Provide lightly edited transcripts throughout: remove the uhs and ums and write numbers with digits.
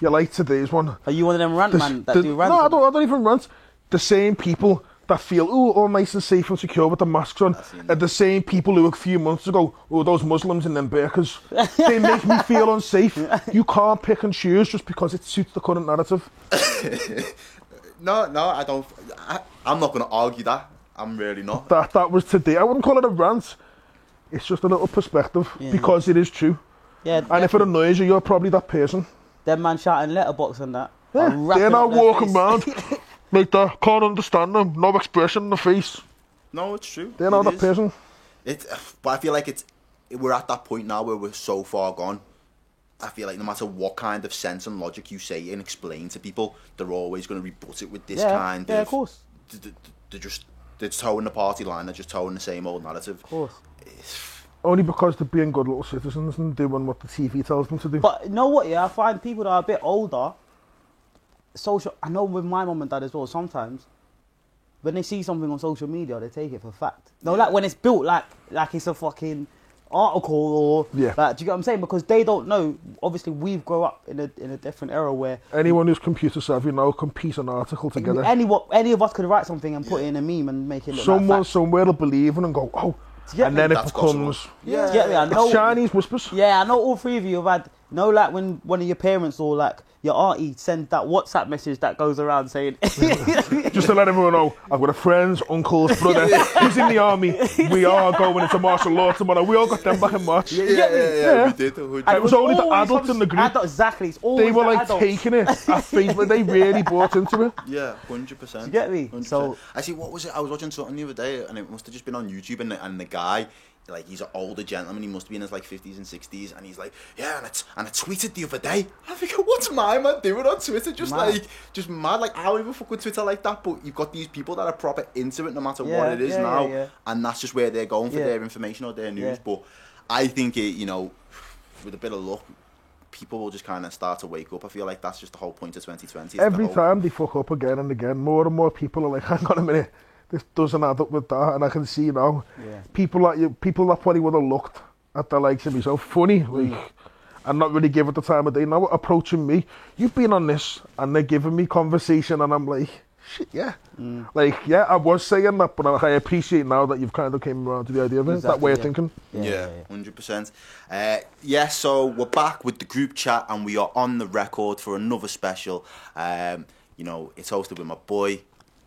You like today's one. Are you one of them rant man that do rant? No, I don't even rant. The same people that feel, all nice and safe and secure with the masks on, are the same people who a few months ago, those Muslims in them burqas, they make me feel unsafe. You can't pick and choose just because it suits the current narrative. No, I don't. I'm not going to argue that. I'm really not. That was today. I wouldn't call it a rant. It's just a little perspective because it is true. Yeah, and if it annoys you, you're probably that person. Them man shouting letterbox and that. Yeah, they're not walking around like that. Can't understand them. No expression on the face. No, it's true. They're not that person. But I feel like we're at that point now where we're so far gone. I feel like no matter what kind of sense and logic you say and explain to people, they're always going to rebut it with this kind of... Yeah, of course. They're towing the party line. They're just towing the same old narrative. Of course. Only because they're being good little citizens and doing what the TV tells them to do. But you know what, I find people that are a bit older, I know with my mum and dad as well, sometimes, when they see something on social media, they take it for fact. No, like when it's built like it's a fucking article or... Yeah. Like, do you get what I'm saying? Because they don't know. Obviously, we've grown up in a different era where... Anyone who's computer savvy now can piece an article together. Any of us could write something and put it in a meme and make it look Someone like somewhere will believe it and go, oh... And then it becomes... I know, it's Chinese whispers. Yeah, I know all three of you have had... like when one of your parents or like your auntie send that WhatsApp message that goes around saying... Just to let everyone know, I've got a friend's uncle's brother who's in the army. We are going into martial law tomorrow. We all got them back in March. Yeah, we did. And it was only the adults in the group. Exactly, it's always they were like adults. taking it at face, but they really bought into it. Yeah, 100%. You get me? 100%. So actually, what was it? I was watching something the other day, and it must have just been on YouTube, and the guy, like, he's an older gentleman, he must be in his like 50s and 60s, and he's like, yeah, and I tweeted the other day. I'm thinking, what's my man doing on Twitter? Just mad. Like, I don't even fuck with Twitter like that, but you've got these people that are proper into it no matter what it is now, and that's just where they're going for their information or their news. But I think with a bit of luck, people will just kind of start to wake up. I feel like that's just the whole point of 2020. Every time they fuck up again and again, more and more people are like, hang on a minute, this doesn't add up with that, and I can see now. People that probably would have looked at the likes of me so funny, like, and not really give it the time of day, now approaching me, you've been on this, and they're giving me conversation, and I'm like, shit, yeah. Like, yeah, I was saying that, but I appreciate now that you've kind of came around to the idea of it, that way of thinking. Yeah, 100%. So we're back with the group chat, and we are on the record for another special. It's hosted with my boy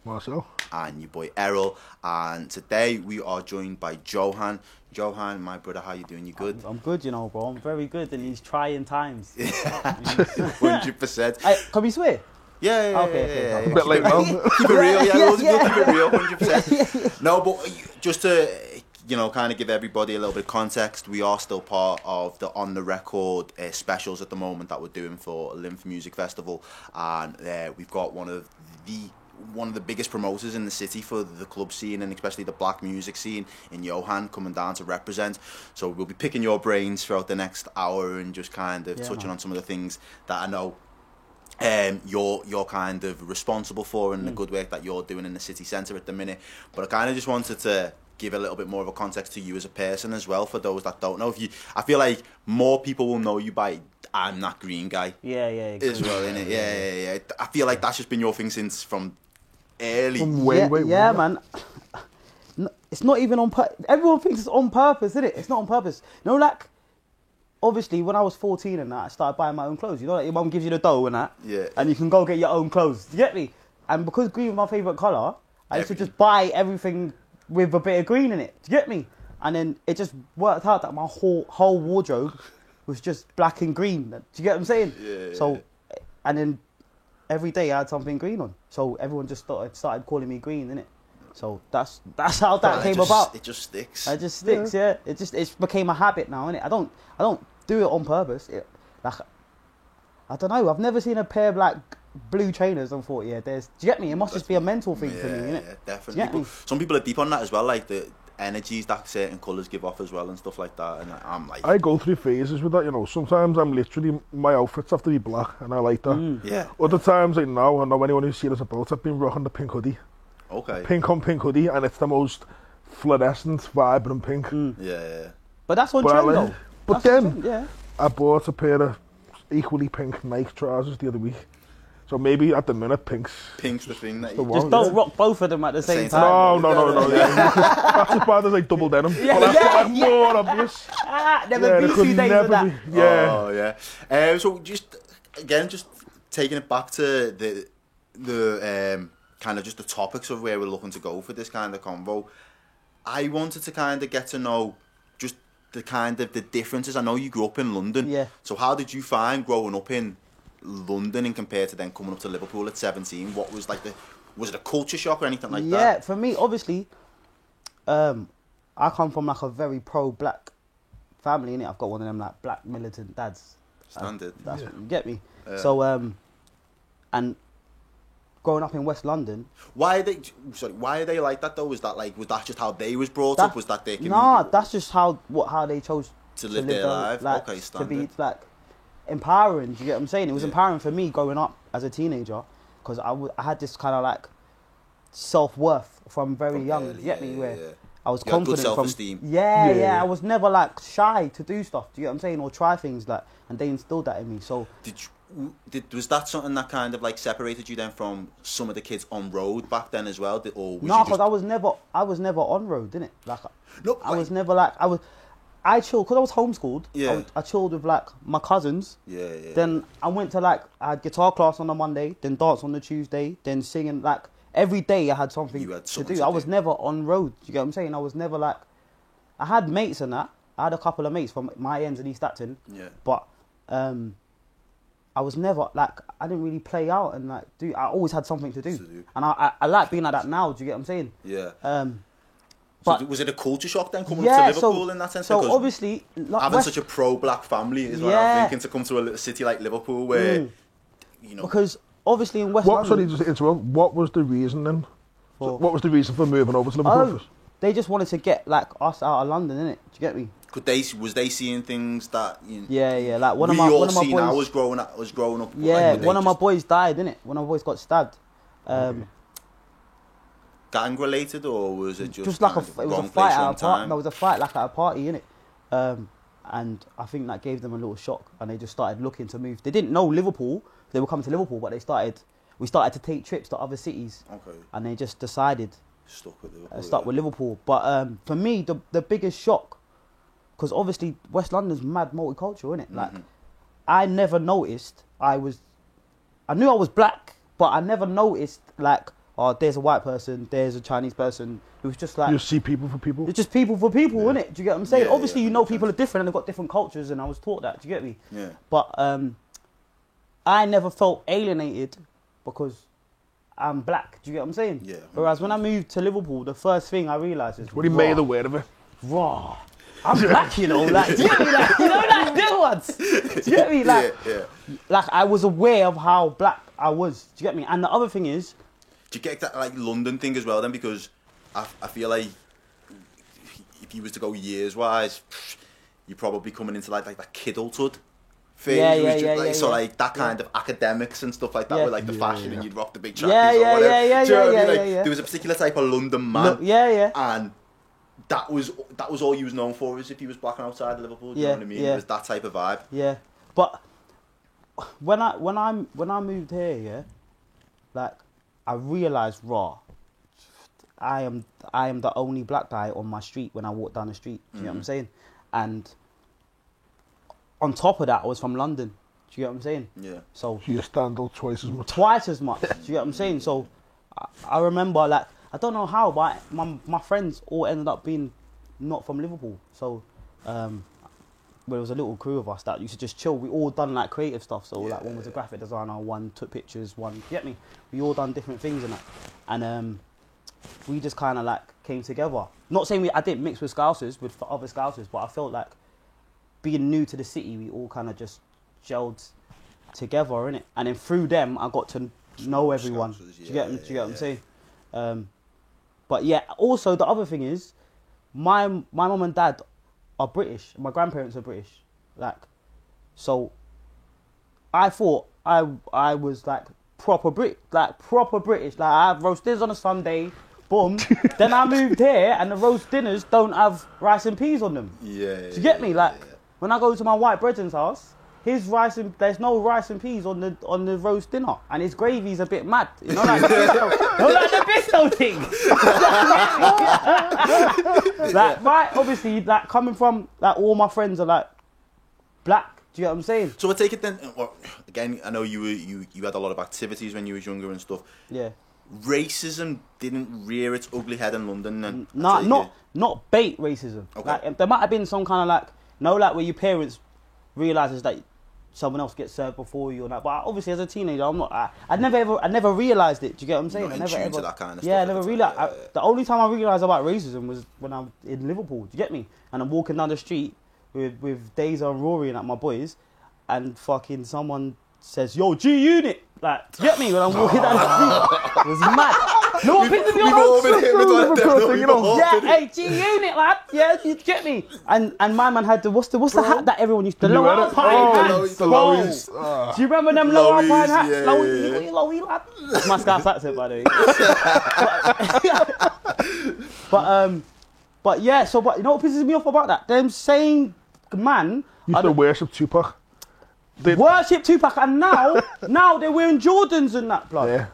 Marcel and your boy Errol, and today we are joined by Johan. Johan, my brother, how you doing? You good? I'm good, bro. I'm very good in these trying times. 100%. Can we swear? Yeah. Okay. A bit late now. Keep it real, we'll keep it real, 100%. No, but just to, kind of give everybody a little bit of context, we are still part of the On The Record specials at the moment that we're doing for Lymph Music Festival, and we've got one of the biggest promoters in the city for the club scene, and especially the black music scene, in Johan, coming down to represent. So we'll be picking your brains throughout the next hour and just kind of touching on some of the things that I know you're kind of responsible for, and the good work that you're doing in the city centre at the minute. But I kind of just wanted to give a little bit more of a context to you as a person as well, for those that don't know. I feel like more people will know you by I'm that green guy. Yeah. As well, innit? Yeah. I feel like that's just been your thing since from early. From way. Man. No, it's not even on purpose. Everyone thinks it's on purpose, isn't it? It's not on purpose. Like, obviously, when I was 14 and that, I started buying my own clothes. Like your mum gives you the dough and that, and you can go get your own clothes. Do you get me? And because green was my favourite colour, I used to just buy everything with a bit of green in it. Do you get me? And then it just worked out that my whole wardrobe was just black and green. Do you get what I'm saying? So, and then every day I had something green on. So everyone just started calling me green, innit? So that's how that came about. It just sticks. It just sticks, yeah. It became a habit now, innit? I don't do it on purpose. I don't know. I've never seen a pair of like blue trainers and thought, do you get me? It must just be a mental thing for me, innit? Yeah, definitely. Some people are deep on that as well, like the energies that certain colours give off as well and stuff like that. And I'm like, I go through phases with that, Sometimes I'm literally, my outfits have to be black, and I like that. Yeah. Other times, like now, I know anyone who's seen us about, I've been rocking the pink hoodie. Okay. Pink on pink hoodie, and it's the most fluorescent, vibrant pink. Yeah. But that's on trend, though. But then, I bought a pair of equally pink Nike trousers the other week. So maybe at the minute, pink's the thing that the you... Just don't rock both of them at the same time. No. That's as bad as like double denim. Yeah, Well, that's like more obvious. Never be 2 days of that. Yeah. Oh, yeah. So just taking it back to the kind of just the topics of where we're looking to go for this kind of convo. I wanted to kind of get to know just the kind of the differences. I know you grew up in London. Yeah. So how did you find growing up in London and compared to then coming up to Liverpool at 17? What was like was it a culture shock or anything like that? Yeah, for me, obviously, I come from like a very pro-black family, innit? I've got one of them like black militant dads. Standard. That's what you get me. So, and growing up in West London. Why are they like that though? Was that just how they was brought up? Was that their community? Nah, that's just how they chose to live their life. Like, okay, standard. to be like empowering. Do you get what I'm saying? It was empowering for me growing up as a teenager because I had this kind of like self-worth from very young. Early, you get me? Where I was you confident. Good self-esteem. Yeah. I was never like shy to do stuff. Do you get what I'm saying? Or try things like, and they instilled that in me. So was that something that kind of like separated you then from some of the kids on road back then as well? No, because I was never on road, didn't it? Like, no, I was never like I chilled because I was homeschooled. Yeah. I chilled with like my cousins. Yeah. Then I went to I had guitar class on a Monday, then dance on the Tuesday, then singing like every day. I had something to do. I was never on road. You get what I'm saying? I was never like, I had mates and that. I had a couple of mates from my ends in East Acton. Yeah. But I was never like, I didn't really play out and like do. I always had something to do. And I like being like that now. Do you get what I'm saying? Yeah. But so was it a culture shock then coming up to Liverpool in that sense? So obviously, like having such a pro-black family is what I'm thinking, to come to a little city like Liverpool where, you know, because obviously in West London. Sorry, just interrupt. What was the reason then? What was the reason for moving over to Liverpool? They just wanted to get like us out of London, innit? Do you get me? Was they seeing things that yeah, like one of my boys. I was growing up. Yeah, like, one of my boys died, innit? One of my boys got stabbed. Gang related, or was it just like it was a fight at a party? No, it was a fight like at a party, innit? And I think that gave them a little shock, and they just started looking to move. They didn't know Liverpool; they were coming to Liverpool, but we started to take trips to other cities. Okay. And they just decided stuck with Liverpool. With Liverpool, but for me, the biggest shock, because obviously West London's mad multicultural, innit? Like, I never noticed I knew I was black, but I never noticed like, oh, there's a white person, there's a Chinese person. It was just like, you see people for people. It's just people for people, innit? Do you get what I'm saying? Yeah, obviously, you know, people are different and they've got different cultures, and I was taught that. Do you get me? Yeah. But I never felt alienated because I'm black. Do you get what I'm saying? Yeah. Whereas when I moved to Liverpool, the first thing I realised is, what he made aware of it. Raw. I'm black, you know. Like, do you get me? Like, you know, like them ones. Do you get me? Like, like I was aware of how black I was. Do you get me? And the other thing is, do you get that like London thing as well then? Because I feel like if you was to go years wise, you're probably coming into like that kidulthood phase. So like that kind of academics and stuff like that, with like the fashion and you'd rock the big trackies or whatever. There was a particular type of London man. And that was all he was known for, is if he was black and outside of Liverpool. Do you know what I mean? It was that type of vibe. Yeah. But when I moved here, like, I realised, I am the only black guy on my street when I walk down the street. Do you know what I'm saying? And on top of that, I was from London. Do you get what I'm saying? Yeah. So you stand out twice as much. Twice as much. Do you get what I'm saying? So I remember, like, I don't know how, but my friends all ended up being not from Liverpool. So there was a little crew of us that used to just chill. We all done like creative stuff. So like one was a graphic designer, one took pictures, one, you get me? We all done different things and that. And we just kind of like came together. Not saying I didn't mix with Scousers, with other Scousers, but I felt like being new to the city, we all kind of just gelled together, innit? And then through them, I got to know everyone. Do you get what I'm saying? But yeah, also the other thing is, my mum and dad are British. My grandparents are British. Like, so I thought I was like proper British. Like, I have roast dinners on a Sunday, boom. Then I moved here and the roast dinners don't have rice and peas on them. Yeah. Do you get me? Like, when I go to my white brethren's house, there's no rice and peas on the roast dinner, and his gravy's a bit mad. You know, like the Bisto thing. Like, right, obviously, like coming from like all my friends are like black. Do you get what I'm saying? So I take it then. Well, again, I know you had a lot of activities when you was younger and stuff. Yeah. Racism didn't rear its ugly head in London then? Not bait racism. Okay. Like, there might have been some kind of like, like where your parents realises that someone else gets served before you or that. But obviously as a teenager, I never realised it. Do you get what I'm saying? You're not in tune to that kind of stuff. Yeah, I never realised. The only time I realised about racism was when I'm in Liverpool. Do you get me? And I'm walking down the street with Deja and Rory and like my boys, and fucking someone says, "Yo, G Unit." Like, do you get me? When I'm walking down the street, it was mad. No one pisses me off. Yeah, hey, G Unit, lad. Yeah, you get me? And my man had what's the hat that everyone used to, the low alpine hats. The Lowies. Do you remember them low alpine hats? Yeah. Lowy, lad. That's my Scouse accent, by the way. But yeah, but you know what pisses me off about that? Them same man used to worship Tupac. Worship Tupac, and now they're wearing Jordans and that, blood. Yeah.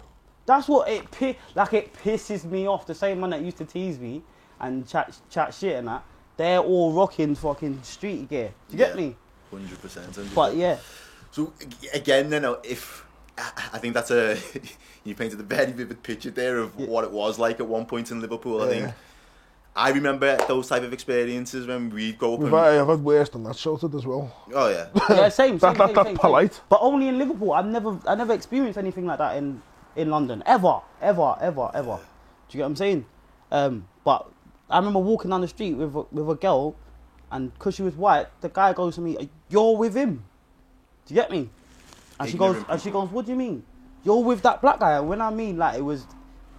That's what it pisses me off. The same man that used to tease me and chat shit and that, they're all rocking fucking street gear. Do you get me? 100%. But yeah. So again, then, if I think that's you painted a very vivid picture there of what it was like at one point in Liverpool. I think I remember those type of experiences when we'd go up. I've had worse than that shouted as well. Oh yeah. Yeah, same. That's polite. But only in Liverpool. I never experienced anything like that in London ever. Do you get what I'm saying? But I remember walking down the street with a girl, and because she was white, the guy goes to me, "You're with him." Do you get me? And she goes, "What do you mean? You're with that black guy?" And when I mean, like, it was,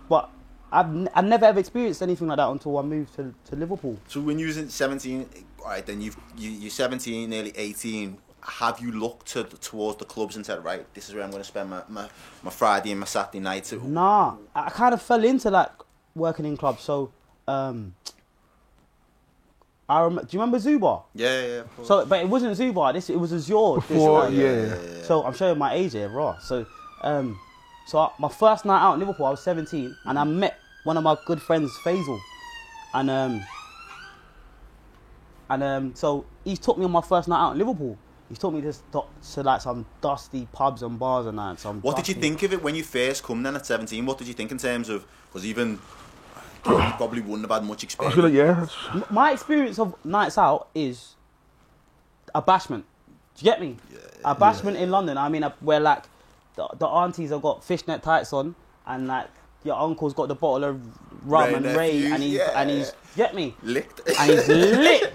but I've never ever experienced anything like that until I moved to Liverpool. So when you was in 17, all right, then you're 17, nearly 18. Have you looked towards the clubs and said, right, this is where I'm going to spend my Friday and my Saturday nights? Nah, I kind of fell into like working in clubs. So, do you remember Zubar? Yeah, of course. So, but it wasn't Zubar. It was Azure. Before, yeah. So I'm showing my age here, raw. So, my first night out in Liverpool, I was 17, and I met one of my good friends, Faisal, and so he took me on my first night out in Liverpool. He took me to like some dusty pubs and bars and that. What did you think of it when you first come then at 17? What did you think in terms of, because even you probably wouldn't have had much experience. I feel like, my experience of nights out is a bashment. Do you get me? A bashment in London. I mean, where like the aunties have got fishnet tights on, and like your uncle's got the bottle of rum and Ray, and he's get me? Licked. And he's lit.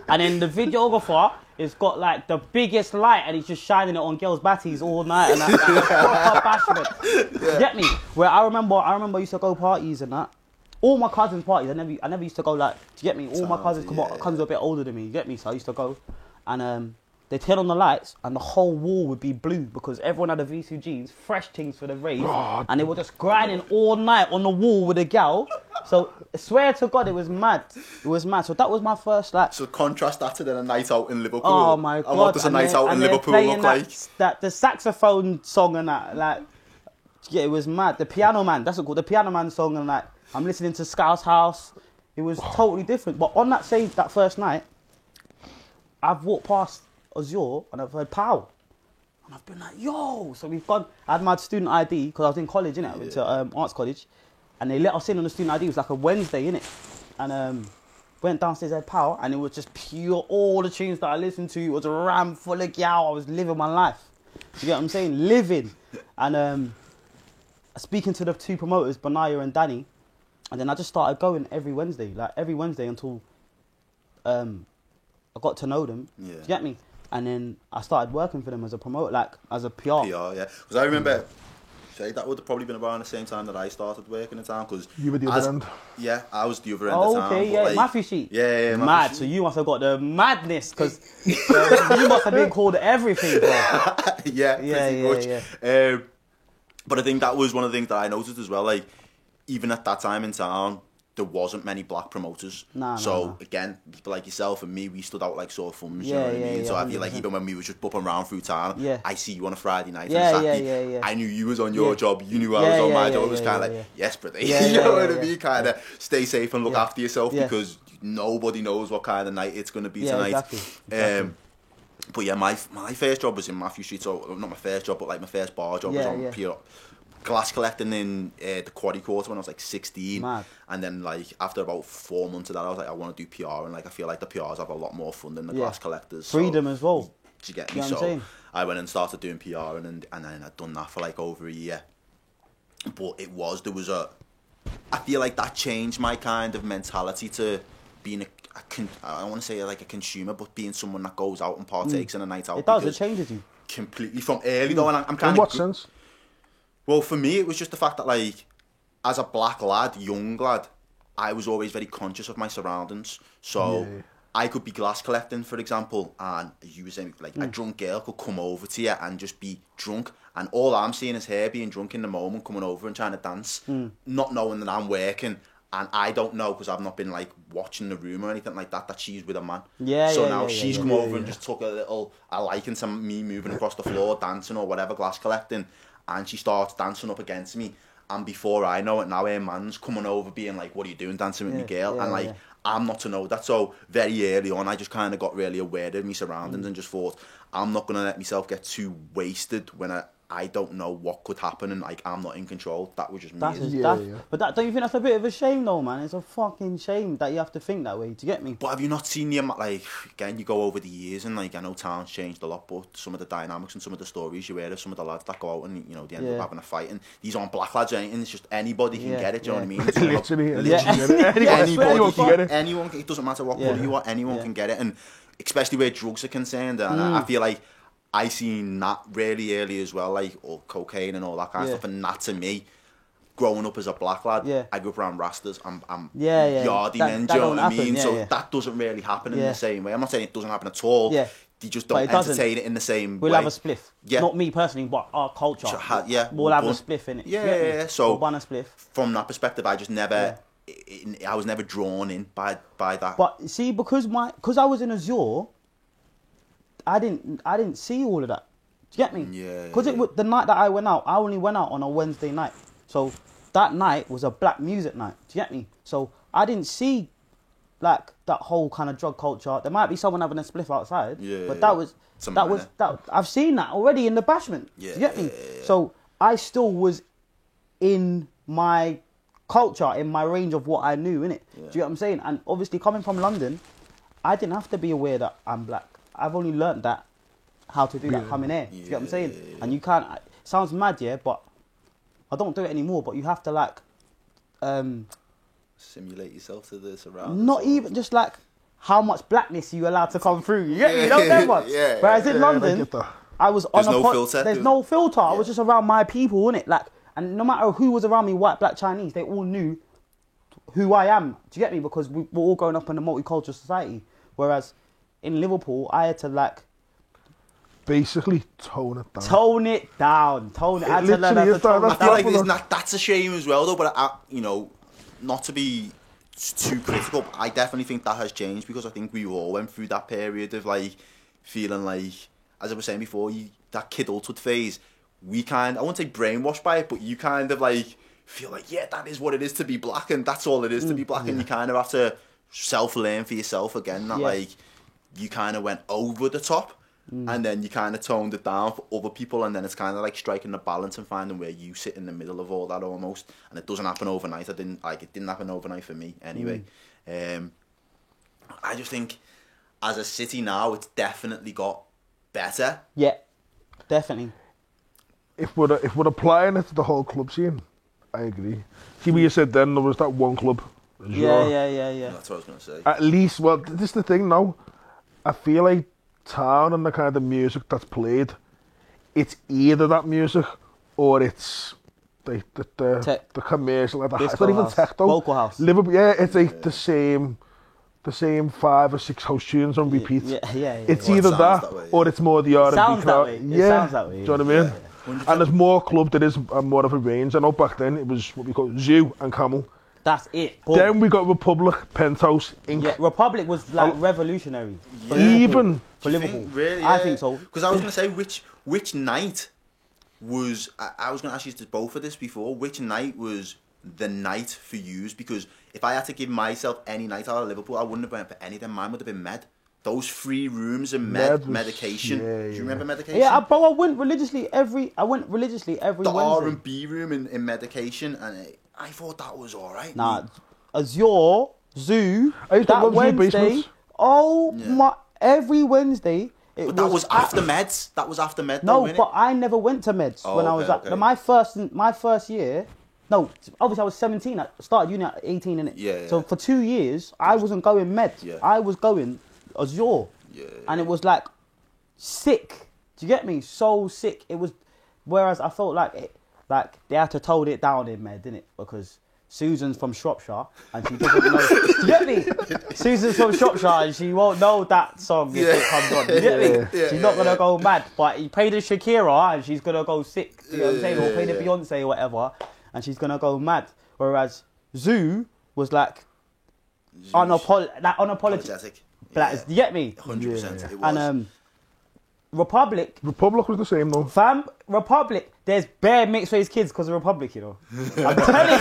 And then the videographer has got like the biggest light, and he's just shining it on girls' batties all night, and that proper bashment. Get me? Where I remember I used to go parties and that. All my cousins' parties, I never used to go like. Do you get me? All my cousins, cousins are a bit older than me. You get me? So I used to go, and they turn on the lights, and the whole wall would be blue because everyone had a V2 jeans, fresh things for the rave, and they were just grinding all night on the wall with a gal. So I swear to God, it was mad. It was mad. So that was my first like. So contrast that to then a night out in Liverpool. Oh my God! And what does a night out in Liverpool look like? That the saxophone song and that, like, yeah, it was mad. The Piano Man, that's what called the Piano Man song, and like I'm listening to Scouse House. It was totally different. But on that first night, I've walked past Azure and I've heard Pow, and I've been like, yo. So we've gone. I had my student ID because I was in college, innit? I went to arts college, and they let us in on the student ID. It was like a Wednesday, innit? And went downstairs, had Pow, and it was just pure. All the tunes that I listened to was a ram full of gal. I was living my life. You get what I'm saying? Living. And speaking to the two promoters, Benaya and Danny, and then I just started going every Wednesday until I got to know them. Yeah. Do you get me? And then I started working for them as a promoter, like as a PR. PR, yeah. Because I remember, that would have probably been around the same time that I started working in town. Cause you were the other end. Yeah, I was the other end of town. Okay, yeah, like, Matthew Sheet. Yeah, mad. So you must have got the madness, because you must have been called everything, bro. yeah, pretty much. But I think that was one of the things that I noticed as well. Like, even at that time in town, there wasn't many black promoters. Again, people like yourself and me, we stood out like sore thumbs. You know what I mean? So I feel like even when we were just bopping around through town, I see you on a Friday night and Saturday. I knew you was on your job, you knew I was on my job. It was kind of like, yes, brother. You know what I mean? Kind of stay safe and look after yourself because nobody knows what kind of night it's going to be tonight. Exactly. But yeah, my first job was in Matthew Street. So not my first job, but like my first bar job was on pure glass collecting in the Quarry Quarter when I was like 16. Mad. And then like after about 4 months of that, I was like, I want to do PR, and like I feel like the PRs have a lot more fun than the glass collectors. Freedom as well. Do you get me? So I went and started doing PR, and then I'd done that for like over a year. But there was I feel like that changed my kind of mentality to being I don't want to say like a consumer, but being someone that goes out and partakes in a night out. It does. It changes you completely from early though, and I'm kind of. In what sense? Well, for me, it was just the fact that, like, as a black lad, young lad, I was always very conscious of my surroundings. So I could be glass collecting, for example, and you were saying, like, a drunk girl could come over to you and just be drunk, and all I'm seeing is her being drunk in the moment, coming over and trying to dance, not knowing that I'm working. And I don't know, because I've not been like watching the room or anything like that, that she's with a man. So now she's come over and just took a liking to me moving across the floor, dancing or whatever, glass collecting. And she starts dancing up against me. And before I know it, now her man's coming over being like, what are you doing dancing with me, girl? And like, I'm not to know that. So very early on, I just kind of got really aware of my surroundings and just thought, I'm not going to let myself get too wasted when I don't know what could happen, and like I'm not in control. That was just me. But don't you think that's a bit of a shame though, man? It's a fucking shame that you have to think that way. Do you get me? But have you not seen like, again, you go over the years, and like I know town's changed a lot, but some of the dynamics and some of the stories you hear of some of the lads that go out and, you know, they end up having a fight, and these aren't black lads or anything, it's just anybody can get it, do you know what I mean? Literally anyone can get it. Anyone, it doesn't matter what colour you are, anyone can get it, and especially where drugs are concerned, and I feel like I seen that really early as well, like cocaine and all that kind of stuff. And that to me, growing up as a black lad, I grew up around Rastas. I'm yardie men, do you know what I mean? So that doesn't really happen in the same way. I'm not saying it doesn't happen at all. You just don't entertain it in the same way. We'll have a spliff. Not me personally, but our culture. We'll have a spliff in it. So we'll ban a spliff. From that perspective, I just never, I was never drawn in by that. But see, because I was in Azure, I didn't see all of that. Do you get me? Because it was the night that I went out, I only went out on a Wednesday night. So that night was a black music night. Do you get me? So I didn't see like that whole kind of drug culture. There might be someone having a spliff outside, but that I've seen that already in the bashment. Do you get me? So I still was in my culture, in my range of what I knew, innit? Do you get what I'm saying? And obviously coming from London, I didn't have to be aware that I'm black. I've only learnt that, how to do that coming here. Do you get what I'm saying? And you can't, it sounds mad, but I don't do it anymore, but you have to like... simulate yourself to the surroundings. Not even, just like, how much blackness are you allowed to come through? You get me? You don't know much. Whereas in London, I was on filter. There's no filter. I was just around my people, innit? Like, and no matter who was around me, white, black, Chinese, they all knew who I am. Do you get me? Because we're all growing up in a multicultural society. Whereas in Liverpool, I had to like basically tone it down. I had to learn how to tone it down. I feel like that's a shame as well, though. But you know, not to be too critical, but I definitely think that has changed, because I think we all went through that period of like feeling like, as I was saying before, that kidulthood phase. We I won't say brainwashed by it, but you kind of like feel like, that is what it is to be black, and that's all it is to be black, and you kind of have to self-learn for yourself again that like you kind of went over the top, and then you kind of toned it down for other people, and then it's kind of like striking the balance and finding where you sit in the middle of all that almost. And it doesn't happen overnight. It didn't happen overnight for me anyway. I just think as a city now, it's definitely got better. Yeah, definitely. If we're applying it to the whole club scene, I agree. See, what you said then, there was that one club. Yeah. That's what I was going to say. At least, well, this is the thing now. I feel like town and the kind of music that's played, it's either that music or it's the commercial. It's not even tech though. Local house. Liverpool, it's like the same 5 or 6 house tunes on repeat. It's either that or it's more the R&B. Sounds that way. It sounds that way. Do you know what I mean? And there's more club that is more of a range. I know back then it was what we call Zoo and Camel. That's it. Boom. Then we got Republic, Penthouse, Inc. Yeah, Republic was like revolutionary. For Even for Liverpool. Really? I think so. Because I was going to say, which night was... I was going to ask you both of this before. Which night was the night for yous? Because if I had to give myself any night out of Liverpool, I wouldn't have went for any of them. Mine would have been Med. Those 3 rooms and medication. Do you remember medication? Yeah, bro, I went religiously every Wednesday. The R&B room in medication, and I thought that was all right. Nah, Azure, Zoo, I used to that love Zoo Wednesday. basements. Oh my! Every Wednesday. But that was after Meds. That was after Med. No, though, innit? but I never went to Meds when I was at my first year. No, obviously I was 17. I started uni at 18, innit? Yeah. So for 2 years, I wasn't going Meds. Yeah. I was going Azure. Yeah. And it was like sick. Do you get me? So sick. It was. Whereas I felt like they had to tone it down in Med, didn't it? Because Susan's from Shropshire and she doesn't know. Do you get me? Susan's from Shropshire and she won't know that song if it comes on. Do you get me? She's not gonna go mad. But you play the Shakira and she's gonna go sick. Do you know what I'm saying? Or play the Beyonce or whatever, and she's gonna go mad. Whereas Zoo was like unapologetic. Black, you get me? 100%. It was. And Republic was the same though. Fam, Republic, there's bare mixed race kids because of Republic, you know. I'm telling you,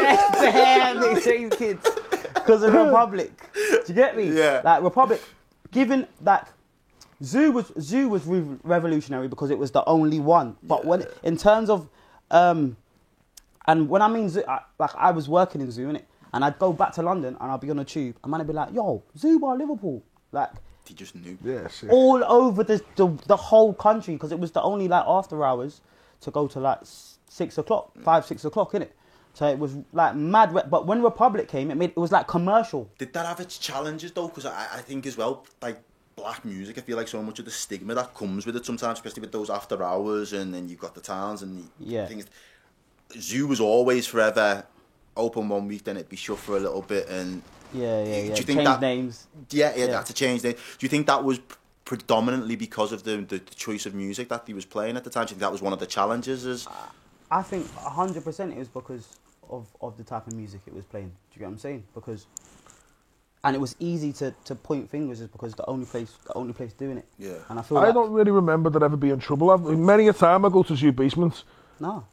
there's bare mixed race kids because of Republic. Do you get me? Yeah. Like Republic, given that Zoo was revolutionary because it was the only one. But when in terms of and when I mean Zoo, I was working in Zoo, innit? And I'd go back to London and I'd be on a tube and man would be like, yo, Zoo bar Liverpool. Like, he just knew. Yes. Yeah. all over the whole country because it was the only like after hours to go to like 6 o'clock, 5-6 o'clock, innit? So it was like mad. But when Republic came, it was like commercial. Did that have its challenges though? Because I think as well, like black music, I feel like so much of the stigma that comes with it sometimes, especially with those after hours, and then you've got the towns and things. Zoo was always forever open one week, then it'd be shut for a little bit, and Do you think change that names? Yeah, had to change names. Do you think that was predominantly because of the choice of music that he was playing at the time? Do you think that was one of the challenges? I think 100% it was because of the type of music it was playing. Do you get what I'm saying? And it was easy to point fingers just because the only place doing it. Yeah. And I feel I don't really remember there ever being trouble. Many a time I go to Zoo basements. No.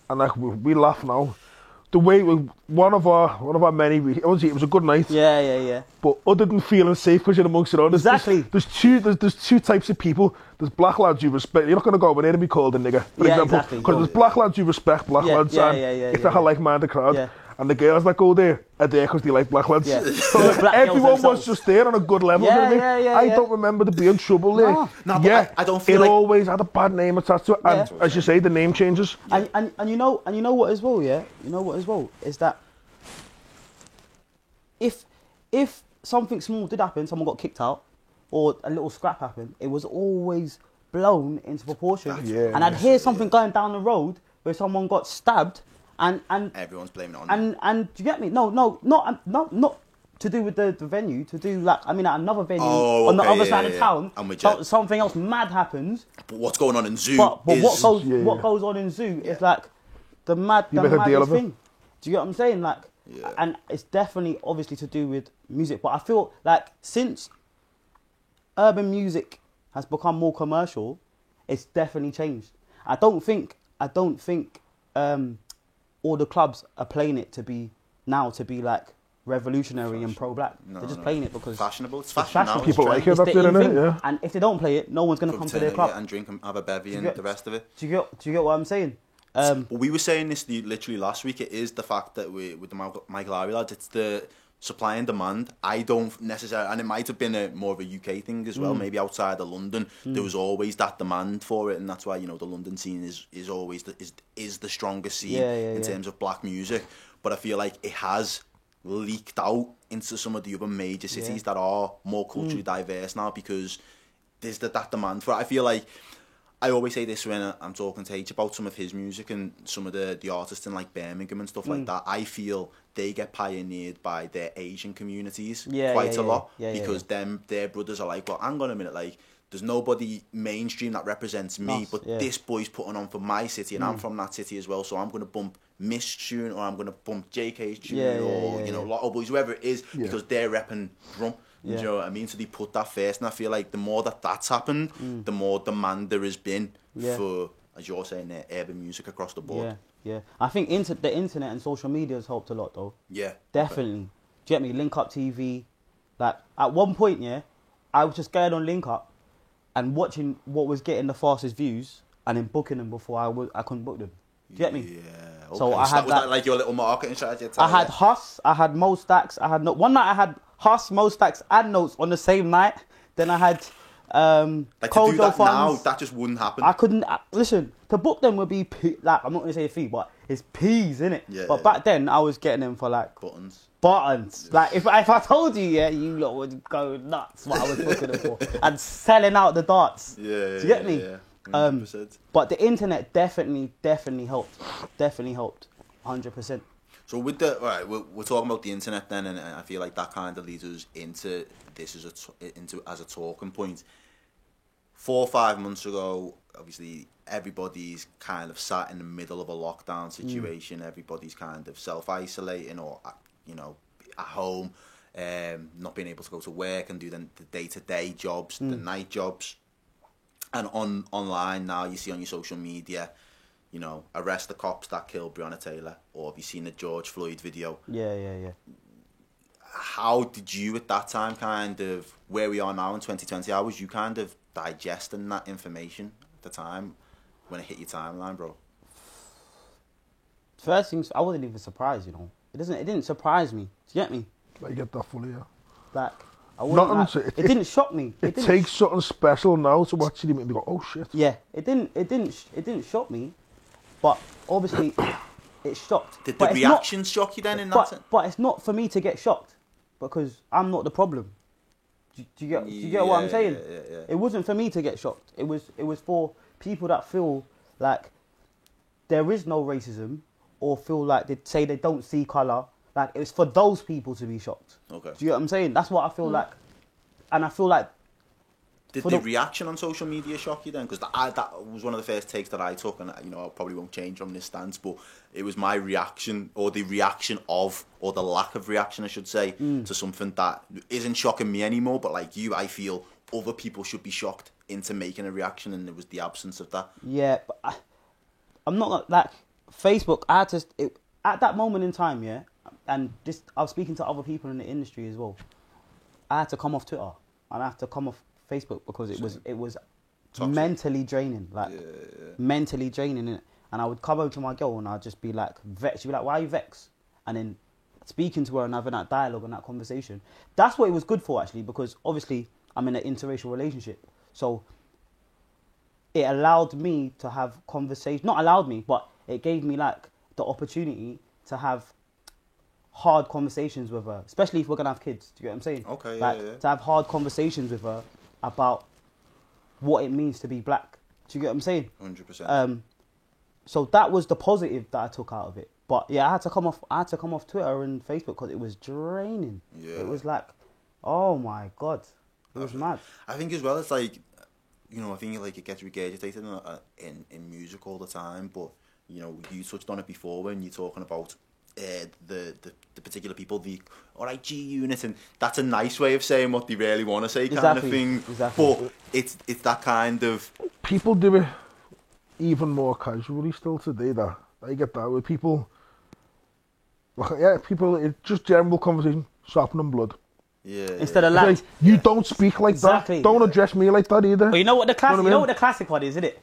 And like we laugh now. The way one of our many, it was a good night. Yeah. But other than feeling safe because you're amongst your own, Exactly. There's two types of people. There's black lads you respect. You're not going to go over there and be called a nigger, for example. Exactly. Because there's black lads you respect, black lads, and it's like a like-minded crowd. Yeah. And the girls that go there are there because they like black lads. Yeah. So like, everyone was just there on a good level. I don't remember there being trouble there. No, but I don't feel it like... always had a bad name attached to it. And as you say, the name changes. And you know what as well, yeah? You know what as well? Is that if something small did happen, someone got kicked out, or a little scrap happened, it was always blown into proportion. And I'd hear something going down the road where someone got stabbed, and everyone's blaming it on you. And do you get me? No, not to do with the venue. To do like at another venue on the other side of town. Something else mad happens. But what's going on in Zoo? But what goes on in Zoo is like the maddest thing. Do you get what I'm saying? Like, and it's definitely obviously to do with music. But I feel like since urban music has become more commercial, it's definitely changed. I don't think all the clubs are playing it to be like revolutionary and pro-black. They're just playing it because fashionable. It's fashion now. People like it. That's it, innit? Yeah. And if they don't play it, no one's going to come to their club and drink and have a bevy and the rest of it. Do you get what I'm saying? We were saying this literally last week. It is the fact that with the Michael Ari lads, it's the supply and demand. I don't necessarily, and it might have been more of a UK thing as well. Maybe outside of London, there was always that demand for it, and that's why the London scene is always the strongest scene in terms of black music. But I feel like it has leaked out into some of the other major cities that are more culturally diverse now because there's that demand for it. I feel like I always say this when I'm talking to H about some of his music and some of the artists in like Birmingham and stuff like that. I feel they get pioneered by their Asian communities quite a lot because their brothers are like, well, hang on a minute, like there's nobody mainstream that represents me, but this boy's putting on for my city and I'm from that city as well, so I'm going to bump Mist tune, or I'm going to bump JK's tune, you know, Lotto Boys, whoever it is, because they're repping drum. Do you know what I mean? So they put that first, and I feel like the more that's happened, the more demand there has been for, as you're saying there, urban music across the board. Yeah. I think the internet and social media has helped a lot, though. Yeah. Definitely. Do you get me? Link Up TV. Like, at one point, I was just going on Link Up and watching what was getting the fastest views and then booking them before I couldn't book them. Do you get me? Yeah. Okay. So I had that like your little marketing strategy? I had Huss, I had Mo Stacks, one night I had Huss, Mo Stacks and Notes on the same night. Then I had like to do that now, that just wouldn't happen. I couldn't listen, to book them would be like, I'm not gonna say a fee, but it's peas, innit? But back then I was getting them for like buttons. Like if I told you, you lot would go nuts what I was booking them for and selling out the darts. Do you get me? Yeah. But the internet definitely helped. 100%. So with the we're talking about the internet then, and I feel like that kind of leads us into this as a talking point. 4 or 5 months ago, obviously everybody's kind of sat in the middle of a lockdown situation. Everybody's kind of self-isolating or at home, not being able to go to work and do the day-to-day jobs, the night jobs. And online now, you see on your social media, arrest the cops that killed Breonna Taylor, or have you seen the George Floyd video? Yeah. How did you at that time kind of, where we are now in 2020, how was you kind of digesting that information at the time when it hit your timeline, bro? First things, I wasn't even surprised, It didn't surprise me. Do you get me? Like, you get that fully, yeah. Like, it didn't shock me. It takes something special now to watch it and go, oh shit. Yeah, it didn't shock me, but obviously it shocked. Did the reaction shock you then in that sense? But it's not for me to get shocked, because I'm not the problem. Do you get what I'm saying? Yeah. It wasn't for me to get shocked. It was for people that feel like there is no racism, or feel like they say they don't see colour. Like, it's for those people to be shocked. Okay. Do you get what I'm saying? That's what I feel like. And I feel like... Did the reaction on social media shock you then? Because that was one of the first takes that I took, and I probably won't change from this stance, but it was my reaction, or the reaction of, or the lack of reaction, I should say, to something that isn't shocking me anymore, but like you, I feel other people should be shocked into making a reaction, and it was the absence of that. Yeah, but I'm not like... Facebook, at that moment in time, and I was speaking to other people in the industry as well. I had to come off Twitter and I had to come off Facebook because it was toxic. Mentally draining, mentally draining, innit? And I would come over to my girl and I'd just be like vexed. She'd be like, "Why are you vexed?" And then speaking to her and having that dialogue and that conversation. That's what it was good for, actually, because obviously I'm in an interracial relationship, so it allowed me to have conversation. Not allowed me, but it gave me like the opportunity to have hard conversations with her, especially if we're gonna have kids. Do you get what I'm saying? Okay, like, to have hard conversations with her about what it means to be black. Do you get what I'm saying? 100%. So that was the positive that I took out of it. But yeah, I had to come off Twitter and Facebook because it was draining. Yeah. It was like, oh my God, it was mad. I think as well, it's like, I think like it gets regurgitated in music all the time, but you touched on it before when you're talking about the particular people, the alright G unit, and that's a nice way of saying what they really want to say, kind of thing. Exactly. But it's that kind of, people do it even more casually still today. That I get that with people. People. It's just general conversation, shopping and blood. Yeah. Instead of like, you don't speak like that. Don't address me like that either. But you know what the classic? You know what the classic one is, isn't it?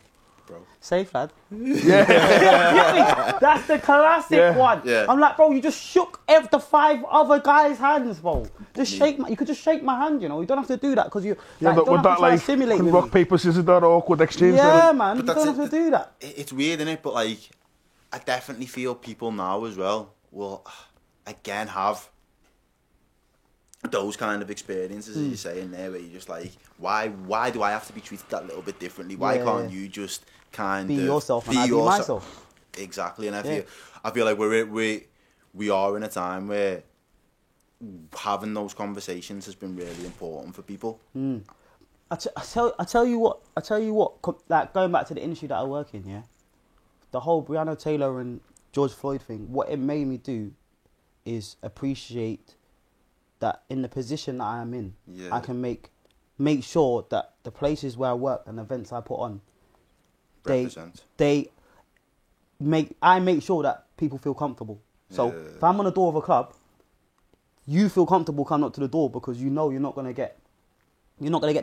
Bro. Safe, lad. Yeah. That's the classic one. Yeah. I'm like, bro, you just shook the 5 other guys' hands, bro. You could just shake my hand, You don't have to do that because you. But with that, like, rock, paper, scissors, that awkward exchange. Yeah, man. You don't have to do that. It's weird, isn't it? But like, I definitely feel people now as well will again have those kind of experiences, as you're saying there, where you're just like, why do I have to be treated that little bit differently? Why can't you just kind be of yourself and I be myself? Exactly, and I feel like we are in a time where having those conversations has been really important for people. I tell you what. Like, going back to the industry that I work in, the whole Breonna Taylor and George Floyd thing, what it made me do is appreciate that in the position that I am in, I can make sure that the places where I work and events I put on, I make sure that people feel comfortable. So if I'm on the door of a club, you feel comfortable coming up to the door because you know you're not gonna get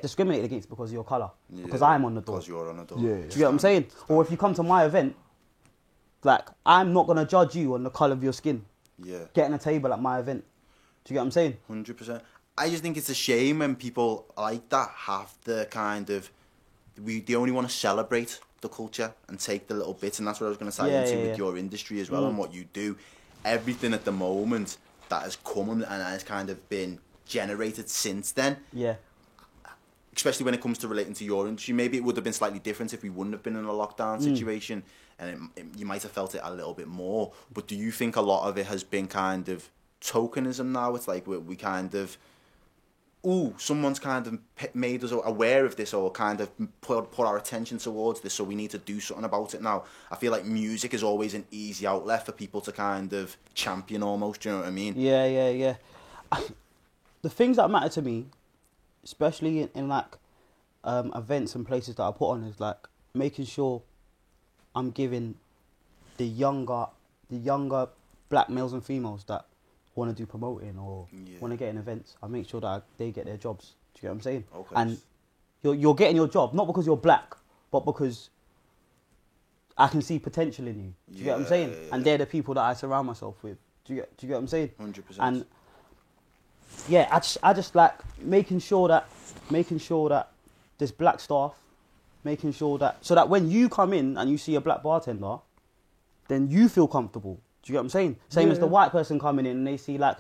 discriminated against because of your colour. Because I'm on the door. Because you're on the door. Do you get what I'm saying? Or if you come to my event, like, I'm not gonna judge you on the colour of your skin. Getting a table at my event. Do you get what I'm saying? 100%. I just think it's a shame when people like that have the kind of... They only want to celebrate the culture and take the little bits, and that's what I was going to say with your industry as well and what you do. Everything at the moment that has come and has kind of been generated since then. Yeah. Especially when it comes to relating to your industry. Maybe it would have been slightly different if we wouldn't have been in a lockdown situation, and you might have felt it a little bit more. But do you think a lot of it has been kind of tokenism now? It's like we kind of... someone's kind of made us aware of this, or kind of put our attention towards this, so we need to do something about it now. I feel like music is always an easy outlet for people to kind of champion almost, do you know what I mean? Yeah. The things that matter to me, especially in like events and places that I put on, is like making sure I'm giving the younger black males and females that want to do promoting or want to get in events, I make sure that they get their jobs. Do you get what I'm saying? Okay. And you're getting your job not because you're black, but because I can see potential in you. Do you get what I'm saying? And they're the people that I surround myself with. Do you get what I'm saying? 100%. And I just like making sure that there's black staff, making sure that so that when you come in and you see a black bartender, then you feel comfortable. Do you get what I'm saying? Same as the white person coming in and they see like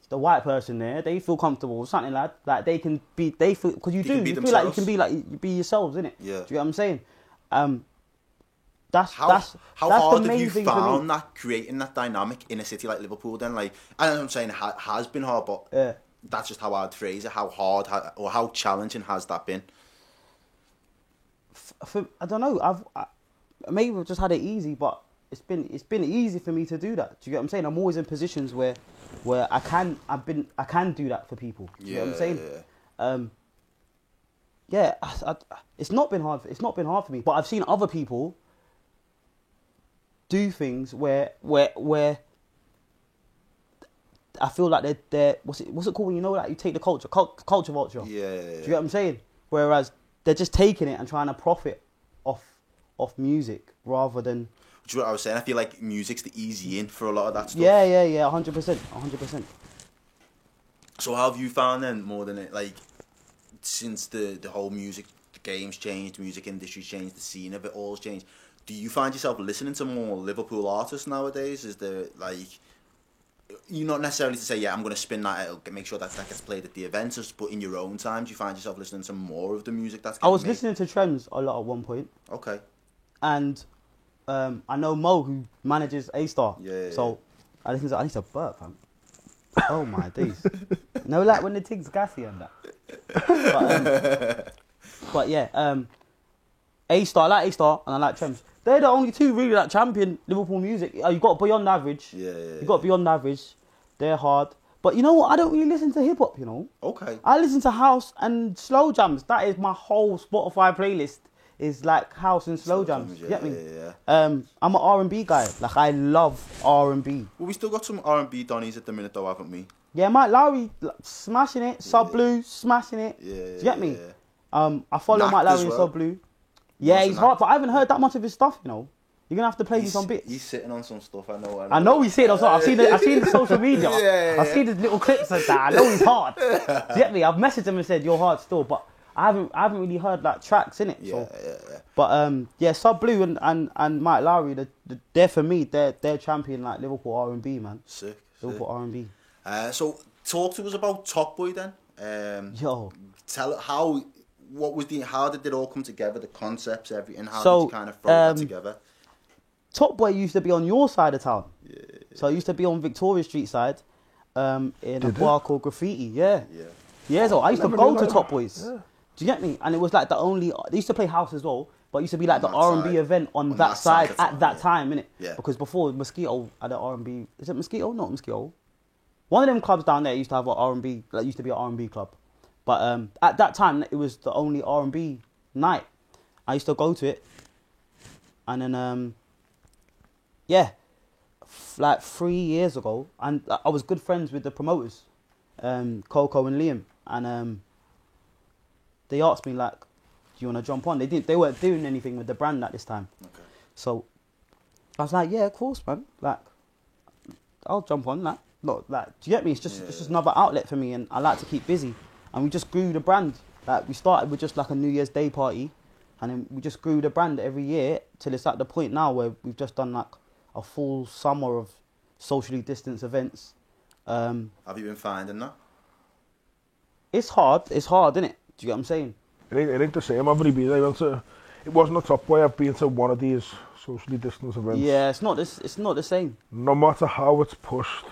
the white person there, they feel comfortable. Something like they can be, they feel, because you feel like you can be like, you be yourselves, innit? Yeah. Do you get what I'm saying? That's how that's hard the main have you thing found that creating that dynamic in a city like Liverpool? Then, like, I know I'm saying it has been hard, but that's just how I'd phrase it. How hard or how challenging has that been? I don't know. Maybe we've just had it easy, but it's been easy for me to do that. Do you get what I'm saying? I'm always in positions where I can do that for people. Do you get what I'm saying? It's not been hard. It's not been hard for me. But I've seen other people do things where I feel like they're what's it called when you know that you take the culture vulture. Yeah. Do you get what I'm saying? Whereas they're just taking it and trying to profit off music rather than. Which is what I was saying. I feel like music's the easy in for a lot of that stuff. Yeah, 100%. So how have you found then, more than it, like, since the whole music game's changed, the music industry's changed, the scene of it all's changed, do you find yourself listening to more Liverpool artists nowadays? Is there, like, you not necessarily to say, I'm going to spin that, I'll make sure that gets played at the events, but in your own time, do you find yourself listening to more of the music that's getting made? Listening to Trems a lot at one point. Okay. And I know Mo, who manages A-Star. So I need to burp, fam. Oh my days. No, like when the thing's gassy and that. But yeah, A-Star, I like A-Star and I like Trems. They're the only two really that champion Liverpool music. You got Beyond Average. You got Beyond Average. They're hard. But you know what? I don't really listen to hip hop, you know. Okay. I listen to house and slow jams. That is my whole Spotify playlist. Is like house and slow jams. You get me? I'm an R&B guy. Like, I love R&B. Well, we still got some R&B Donnies at the minute, though, haven't we? Yeah, Mike Lowry smashing it. Sub Blue smashing it. Yeah. Do you get me? I follow Mike Lowry and Sub Blue. Yeah, he's hard, but I haven't heard that much of his stuff. You know, you're gonna have to play me some bits. He's sitting on some stuff. I know he's sitting on stuff. I've seen the social media. I've seen his little clips like that. I know he's hard. Do you get me? I've messaged him and said you're hard still, but I haven't really heard like tracks in it. Yeah. But Sub Blue and Mike Lowry, they're for me. They're champion like Liverpool R&B, man. Sick. Liverpool R&B. So talk to us about Top Boy then. Tell it how did it all come together? The concepts, everything. How did you kind of throw that together? Top Boy used to be on your side of town. So I used to be on Victoria Street side, in a bar called Graffiti. So I used to go to Top Boys. Do you get me? And it was like they used to play house as well, but it used to be like the R&B event on that side at that time, innit? Yeah. Because before Mosquito had an R&B. Is it Mosquito? Not Mosquito. One of them clubs down there used to have an R&B. That used to be an R&B club, but at that time it was the only R&B night. I used to go to it, and then like 3 years ago, and I was good friends with the promoters, Coco and Liam, and they asked me like, "Do you want to jump on?" They weren't doing anything with the brand at this time, so I was like, "Yeah, of course, man. Like, I'll jump on that." Not like, do you get me? It's just another outlet for me, and I like to keep busy. And we just grew the brand. Like, we started with just like a New Year's Day party, and then we just grew the brand every year till it's at the point now where we've just done like a full summer of socially distanced events. Have you been finding that? It's hard, isn't it? Do you get what I'm saying? It ain't the same. I've only been there. It wasn't a Top Boy. I've been to one of these socially distanced events. Yeah, it's not the same. No matter how it's pushed,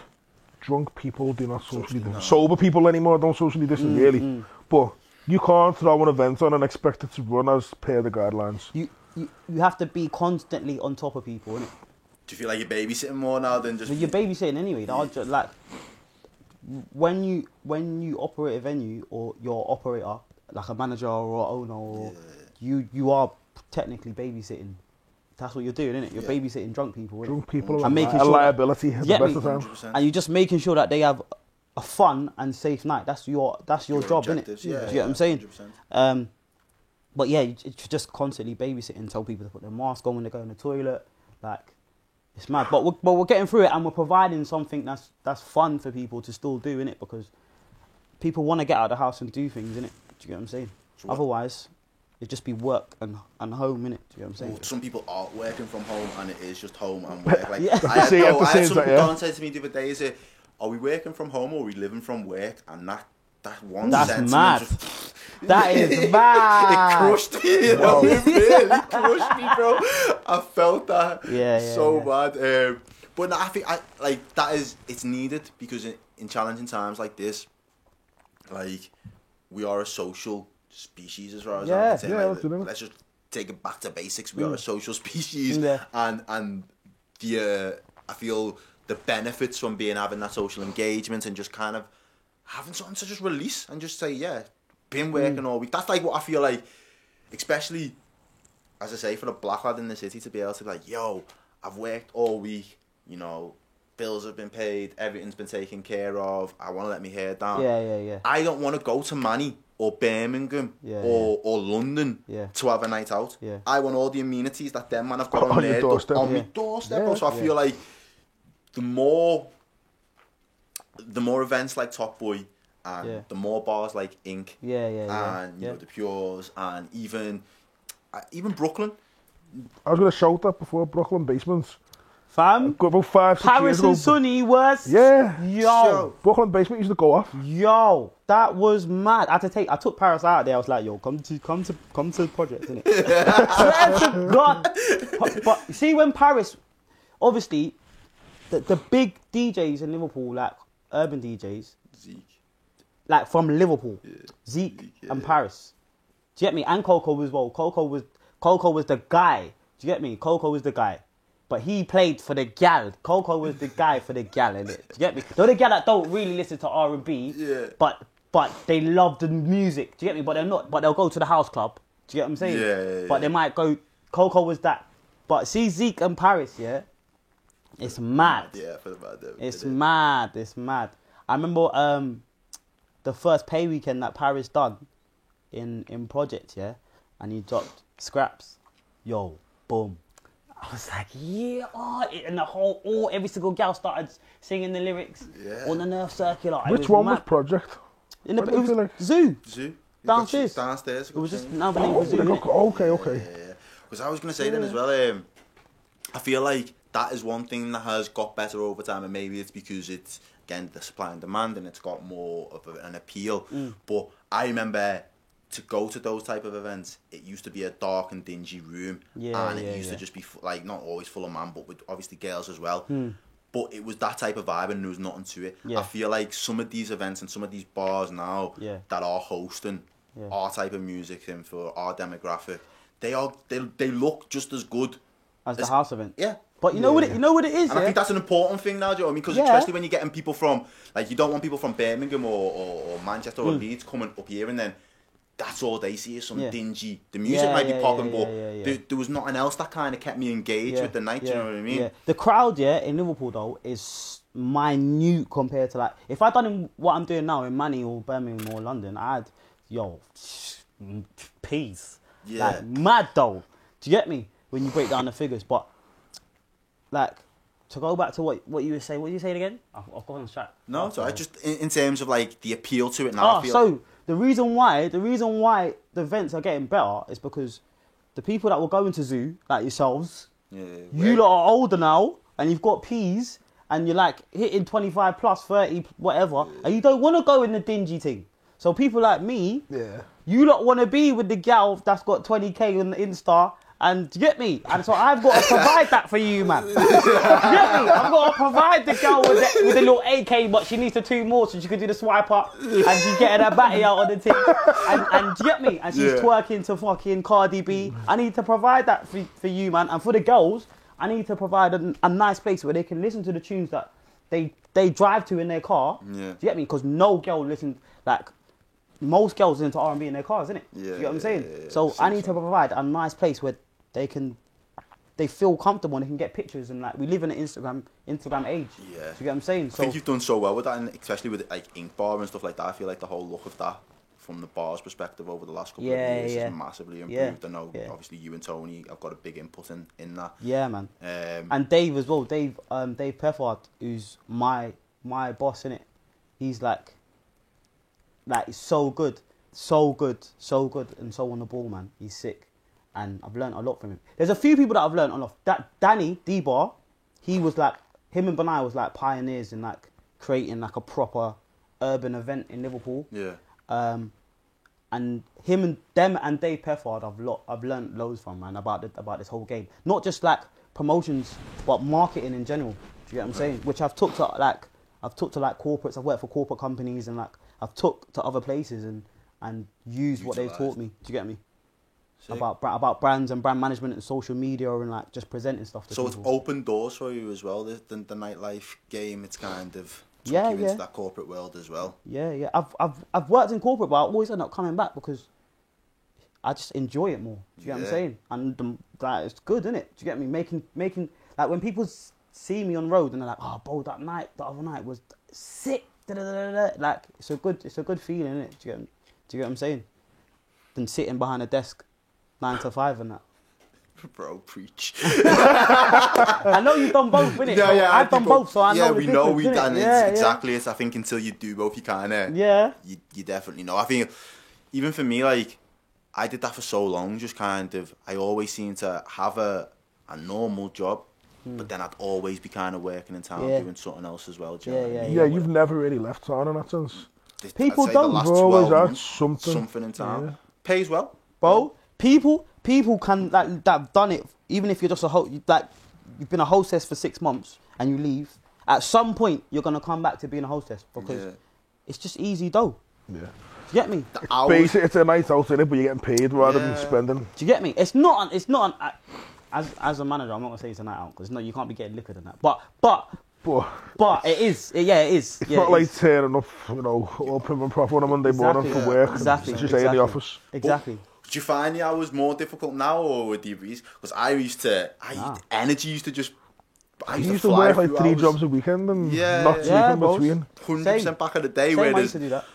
drunk people do not socially distance. Sober people anymore don't socially distance, really. But you can't throw an event on and expect it to run as per the guidelines. You have to be constantly on top of people, innit? Do you feel like you're babysitting more now than just... But you're babysitting anyway. Like, when you operate a venue, or your operator, like a manager or owner, or you are technically babysitting. That's what you're doing, isn't it? You're babysitting drunk people. Drunk people and making a liability at the best of times. And you're just making sure that they have a fun and safe night. That's your job, isn't it? Yeah, do you get what I'm saying? But yeah, you're just constantly babysitting, tell people to put their mask on when they go in the toilet. Like, it's mad. But we're getting through it, and we're providing something that's fun for people to still do, innit? Because people want to get out of the house and do things, innit? Do you get what I'm saying? Sure. Otherwise, it'd just be work and home, innit? Do you get what I'm saying? Well, some people are working from home, and it is just home and work. Like, yeah. I had some people say to me the other day, is are we working from home or are we living from work? And that one that's mad. That is mad. It crushed me, you know? It really crushed me, bro. I felt that so bad. But no, I think it's needed, because in challenging times like this, like, we are a social species as far as I'm concerned. Let's just take it back to basics. We are a social species, and I feel the benefits from having that social engagement and just kind of having something to just release and just say, been working all week. That's like what I feel like, especially, as I say, for a black lad in the city to be able to be like, yo, I've worked all week, you know, bills have been paid, everything's been taken care of, I want to let my hair down. Yeah. I don't want to go to Manny or Birmingham or London to have a night out. Yeah. I want all the amenities that them man have got on their doorstep. On my doorstep. So I feel like the more events like Top Boy, and the more bars like Ink, and you know, the Pures, and even Brooklyn. I was going to shout that before, Brooklyn Basements. Fam, about 5-6 Paris years ago. and Sunny was yo. Brooklyn Basement used to go off. Yo, that was mad. I took Paris out there. I was like, yo, come to the project, innit? Swear to God. But see, when Paris, obviously, the big DJs in Liverpool, like urban DJs, Zeke, like from Liverpool, Zeke and Paris. Do you get me? And Coco as well. Coco was the guy. Do you get me? Coco was the guy. But he played for the gal. Coco was the guy for the gal, innit? Do you get me? They're the gal that don't really listen to R&B, but they love the music. Do you get me? But they're not. But they'll go to the house club. Do you get what I'm saying? Yeah. But they might go. Coco was that. But see Zeke and Paris, it's mad. Yeah, for the bad. It's mad. I remember the first pay weekend that Paris done in Project, and he dropped Scraps. Yo, boom. I was like, and every single gal started singing the lyrics on the Nerve Circular. Which one was Project? It was Zoo. Downstairs. It was just another name for Zoo. Okay. Yeah. Because I was going to say then as well, I feel like that is one thing that has got better over time, and maybe it's because it's, again, the supply and demand, and it's got more of an appeal. But I remember, to go to those type of events, it used to be a dark and dingy room, and it used to just be like, not always full of man, but with obviously girls as well. But it was that type of vibe, and there was nothing to it. I feel like some of these events and some of these bars now that are hosting our type of music and for our demographic, they look just as good as the house event. Yeah. But you know what it is, and I think that's an important thing now, do you know what I mean? Because especially when you're getting people from, like, you don't want people from Birmingham or Manchester or Leeds coming up here and then that's all they see is some dingy. The music might be popping, but there was nothing else that kind of kept me engaged with the night, do you know what I mean? Yeah. The crowd, in Liverpool, though, is minute compared to, like, if I'd done what I'm doing now in Manny or Birmingham or London, I'd, peace. Yeah. Like, mad, though. Do you get me? When you break down the figures, but like to go back to what you were saying, what did you say again? I've gone on track. No, so I just in terms of like the appeal to it now. So the reason why the events are getting better is because the people that were going to zoo, like yourselves, you lot are older now and you've got P's and you're like hitting 25 plus 30 whatever, and you don't want to go in the dingy thing. So people like me, you lot want to be with the gal that's got 20k on the Insta. And do you get me? And so I've got to provide that for you, man. Do you get me? I've got to provide the girl with the little AK, but she needs the 2 more so she can do the swipe up. And she's getting her batty out on the thing. And do you get me? And she's twerking to fucking Cardi B. I need to provide that for you, man. And for the girls, I need to provide a nice place where they can listen to the tunes that they drive to in their car. Yeah. Do you get me? Because no girl listens, like, most girls listen to R&B in their cars, innit? Yeah, you get what I'm saying? Yeah, so I need to provide a nice place where they feel comfortable and they can get pictures, and like we live in an Instagram age. Yeah. Do you get what I'm saying? I think you've done so well with that, and especially with like Ink Bar and stuff like that. I feel like the whole look of that from the bar's perspective over the last couple of years has massively improved. I know obviously you and Tony have got a big input in that. Yeah, man. And Dave as well. Dave Peffard, who's my boss, innit? He's like so good, and so on the ball, man. He's sick. And I've learned a lot from him. There's a few people that I've learned a lot. That Danny D-Bar, he was like, him and Benai was like pioneers in like creating like a proper urban event in Liverpool. Yeah. And him and Dave Peffard, I've learned loads from, man, about this whole game. Not just like promotions, but marketing in general. Do you get what I'm saying? Which I've talked to corporates. I've worked for corporate companies and like I've took to other places and used what they've taught me. Do you get me? Sick. About brands and brand management and social media and like just presenting stuff to people. So it's opened doors for you as well, the nightlife game. It's kind of took you into that corporate world as well. Yeah. I've worked in corporate, but I always end up coming back because I just enjoy it more. Do you get what I'm saying? And it's good, isn't it? Do you get me? Making like when people see me on road and they're like, "Oh, bro, the other night was sick." Like it's a good feeling, isn't it? Do you get what I'm saying? Than sitting behind a desk 9 to 5 and that. Bro, preach. I know you've done both, innit? Yeah, I've done both, so I know the difference. We've done it. Exactly. It's, I think until you do both, you kind of... Yeah. You definitely know. I think, even for me, like, I did that for so long, just kind of... I always seemed to have a normal job, but then I'd always be kind of working in town doing something else as well. Yeah, you've never really left town in that sense. People don't. You've always had something in town. Yeah. Pays well. Bro, people can, like, that have done it, even if you're just you've been a hostess for 6 months and you leave, at some point you're going to come back to being a hostess because it's just easy dough. Yeah. Do you get me? It's a nice house in it, but you're getting paid rather than spending. Do you get me? It's not as a manager, I'm not going to say it's a night out because you can't be getting liquor than that. But it is. It is. It's not like turning up, all prim and proper on a Monday morning for work. Exactly. Just stay in the office. Exactly. Do you find the hours more difficult now or with the breeze? Because energy used to just... I used to work like 3 jobs a weekend and not sleep in between. 100% back in the day. I used to do that.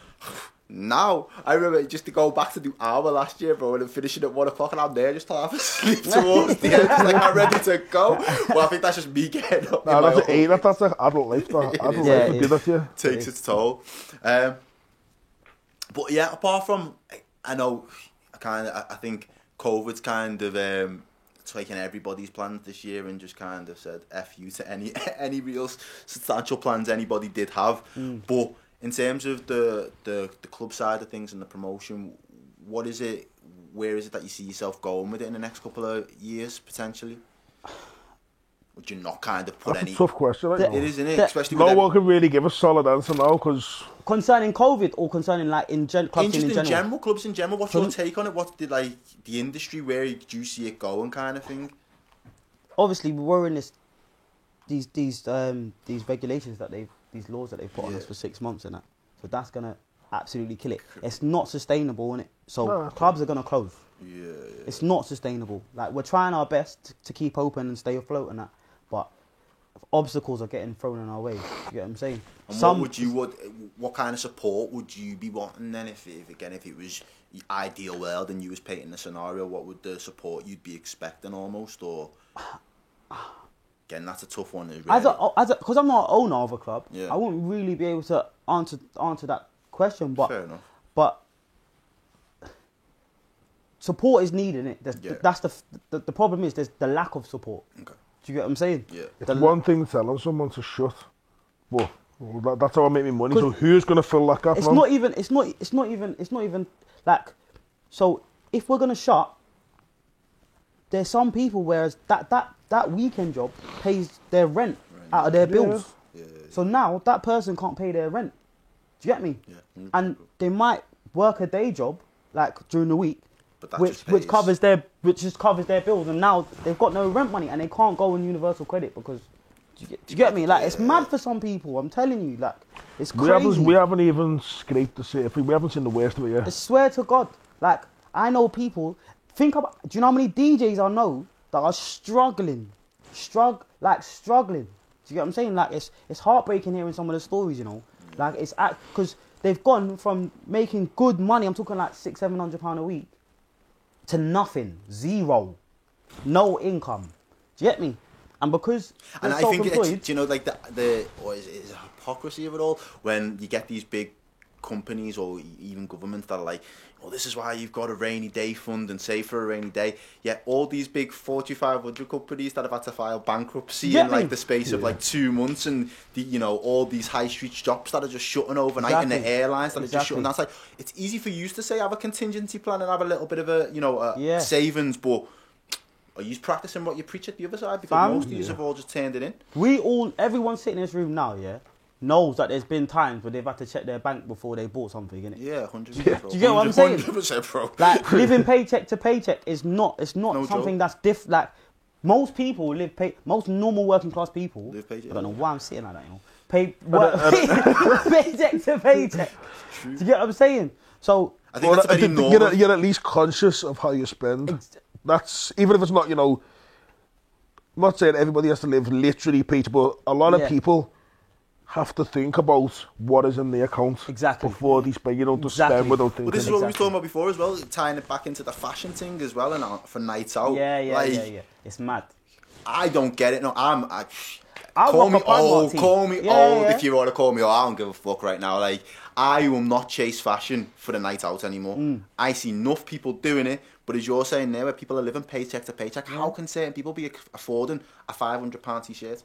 Now, I remember just to go back to do hour last year, bro, and then finishing at 1 o'clock, and I'm there just to have a sleep towards the end, just like I'm ready to go. Well, I think that's just me getting up. That's like adult life. Adult life will do that to you. Takes its toll. But yeah, apart from, I know, I think COVID's kind of taken everybody's plans this year and just kind of said F you to any real substantial plans anybody did have. But in terms of the club side of things and the promotion, where is it that you see yourself going with it in the next couple of years, potentially? Would you not kind of put That's any? a tough question. It is, isn't it? Especially no with one can really give a solid answer now because concerning COVID or concerning like clubs in general. Clubs in general. What's your take on it? What's the industry? Where do you see it going, kind of thing? Obviously, we're in these regulations these laws that they've put on us for 6 months and that. So that's gonna absolutely kill it. It's not sustainable, innit? So clubs are gonna close. Yeah. It's not sustainable. Like, we're trying our best to keep open and stay afloat and that, but obstacles are getting thrown in our way. You get what I'm saying? And what kind of support would you be wanting then if it was the ideal world and you was painting the scenario? What would the support you'd be expecting almost? Or again, that's a tough one. Because I'm not an owner of a club, yeah. I wouldn't really be able to answer that question. But fair enough. But support is needed, innit? That's the problem is there's the lack of support. Okay. Do you get what I'm saying? Yeah. It's one thing telling someone to shut, but that's how I make my money. So who's going to fill that gap? It's not even like. So if we're gonna shut, there's some people whereas that weekend job pays their rent out of their bills. Yeah. So now that person can't pay their rent. Do you get me? Yeah. And they might work a day job like during the week, but which just covers their bills, and now they've got no rent money and they can't go on universal credit because. Do you get me? Like, it's mad for some people. I'm telling you, like, it's crazy. We haven't even scraped the surface. We haven't seen the worst of it yet. I swear to God, like, I know people. Do you know how many DJs I know that are struggling? Struggling. Do you get what I'm saying? Like, it's heartbreaking hearing some of the stories. You know, like it's because they've gone from making good money. I'm talking like £600-700 a week to nothing, zero, no income. Do you get me? And because and I think it's, you know, like the or is it hypocrisy of it all when you get these big companies or even governments that are like, oh, this is why you've got a rainy day fund and save for a rainy day. Yet all these big 4,500 companies that have had to file bankruptcy in like the space of like 2 months, and all these high street shops that are just shutting overnight, and the airlines that are just shutting. That's like, it's easy for you to say have a contingency plan and have a little bit of a savings, but are you practicing what you preach at the other side? Because most of you have all just turned it in. Everyone sitting in this room now, knows that there's been times where they've had to check their bank before they bought something, innit? Yeah, 100%. Do you get what I'm saying? 100%, bro. Like, living paycheck to paycheck is not something joke. that's different. Like, most people most normal working class people live paycheck. I don't know why I'm sitting like that, paycheck to paycheck. Do you get what I'm saying? So I think that's very normal. You're at least conscious of how you spend. That's, even if it's not, I'm not saying everybody has to live literally paycheck, but a lot of people have to think about what is in the account before they spend. You don't just spend without thinking. But this is what we were talking about before as well, tying it back into the fashion thing as well, and for nights out. Yeah. It's mad. I don't get it. No, call me old if you want to call me old. I don't give a fuck right now. Like, I will not chase fashion for the night out anymore. I see enough people doing it, but as you're saying there, where people are living paycheck to paycheck, how can certain people be affording a £500 t-shirt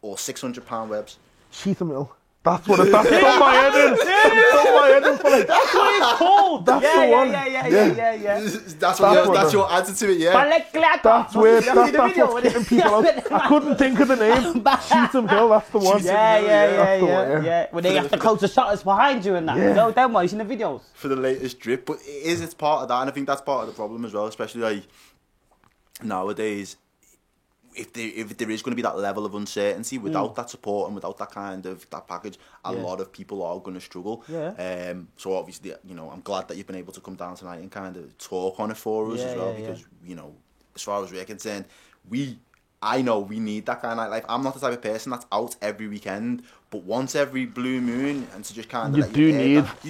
or £600 webs? Cheetah Mill. That's what it's. That's on my head in. That's my head in. That's what it's called. That's the one. Yeah. That's your answer to it, yeah. That's what's getting people out. I couldn't think of the name. Cheetham Hill, that's the one. Yeah. When they have to close the shutters behind you and that. You know, them ones in the videos. For the latest drip, but it's part of that, and I think that's part of the problem as well, especially like nowadays. If there is going to be that level of uncertainty without that support and without that kind of that package, a lot of people are going to struggle. Yeah. So obviously, I'm glad that you've been able to come down tonight and kind of talk on it for us as well, because as far as we're concerned, I know we need that kind of nightlife. I'm not the type of person that's out every weekend, but once every blue moon, and to just kind of you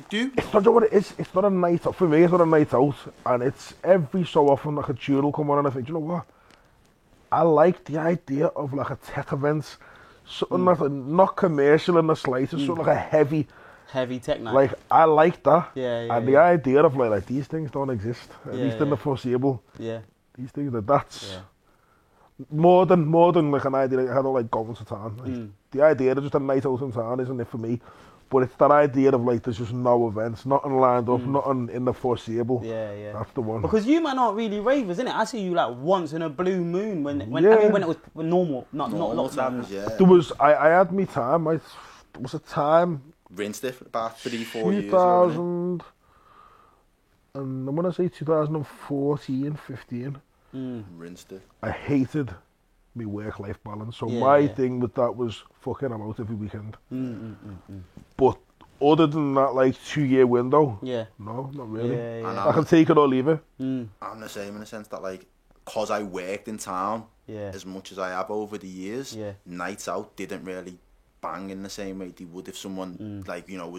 do. It's not what it is. It's not a night out for me. It's not a night out, and it's every so often like a tune will come on, and I think, you know what? I like the idea of like a tech event, something that's not commercial in the slightest, something like a heavy tech night. Like, I like that. And the idea of like these things don't exist, at least in the foreseeable. Yeah. These things that's more than like an idea. I don't like going to town. Like, the idea of just a night out in town isn't it for me. But it's that idea of like there's just no events, nothing lined up, nothing in the foreseeable. Yeah. That's the one. Because you man aren't really ravers, innit? I see you like once in a blue moon when I mean when it was normal, not lockdown. Yeah. There was I had me time. There was a time. Rinsed it for about 3-4 years. 2000, and I'm gonna say 2014, 15. Rinsed it. I hated my work-life balance. So my thing with that was fucking I'm out every weekend. But other than that, like 2-year window, no, not really. I can take it or leave it. I'm the same in the sense that like, cause I worked in town as much as I have over the years, nights out didn't really bang in the same way they would if someone like, you know,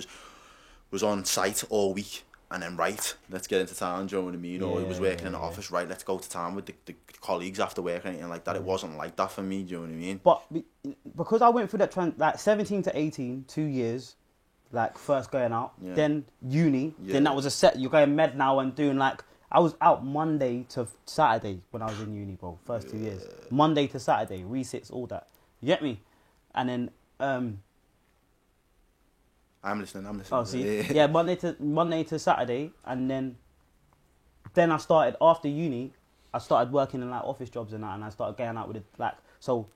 was on site all week. And then, right, let's get into town, do you know what I mean? Or it was working in the office, right, let's go to town with the colleagues after work or anything like that. It wasn't like that for me, do you know what I mean? But because I went through that, like 17 to 18, 2 years, like first going out, then uni, then that was a set, you're going med now and doing like, I was out Monday to Saturday when I was in uni, bro, first 2 years. Monday to Saturday, resits, all that. You get me? And then, I'm listening. Oh, see, yeah, Monday to Saturday, and then I started after uni. I started working in like office jobs and that, and I started going out with it. Like, so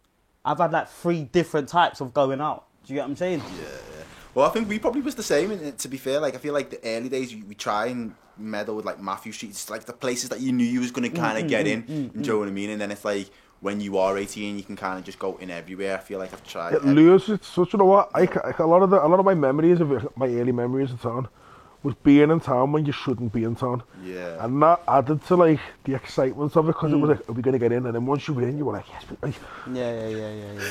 I've had like 3 different types of going out. Do you get what I'm saying? Yeah. Well, I think we probably was the same. And to be fair, like I feel like the early days we try and meddle with like Matthew Street. It's like the places that you knew you was gonna kind of get in. Do you know what I mean? And then it's like, when you are 18, you can kind of just go in everywhere. I feel like I've tried. It lures. It's such a lot. A lot of my memories of it, my early memories of town, was being in town when you shouldn't be in town. Yeah. And that added to like the excitement of it because it was like, are we going to get in? And then once you were in, you were like, yes. But, like, yeah.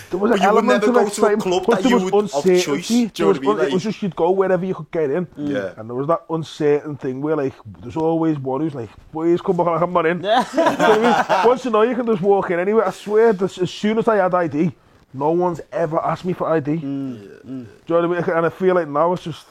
There was an you would element never of go to a club that you would of choice. Do you know what I mean? It was just you'd go wherever you could get in. Yeah. And there was that uncertain thing where like there's always one who's like, boys, come back, I'm not in. You know what I mean? Once you know you can just walk in anyway. I swear, as soon as I had ID, no one's ever asked me for ID. Do you know what I mean? And I feel like now it's just.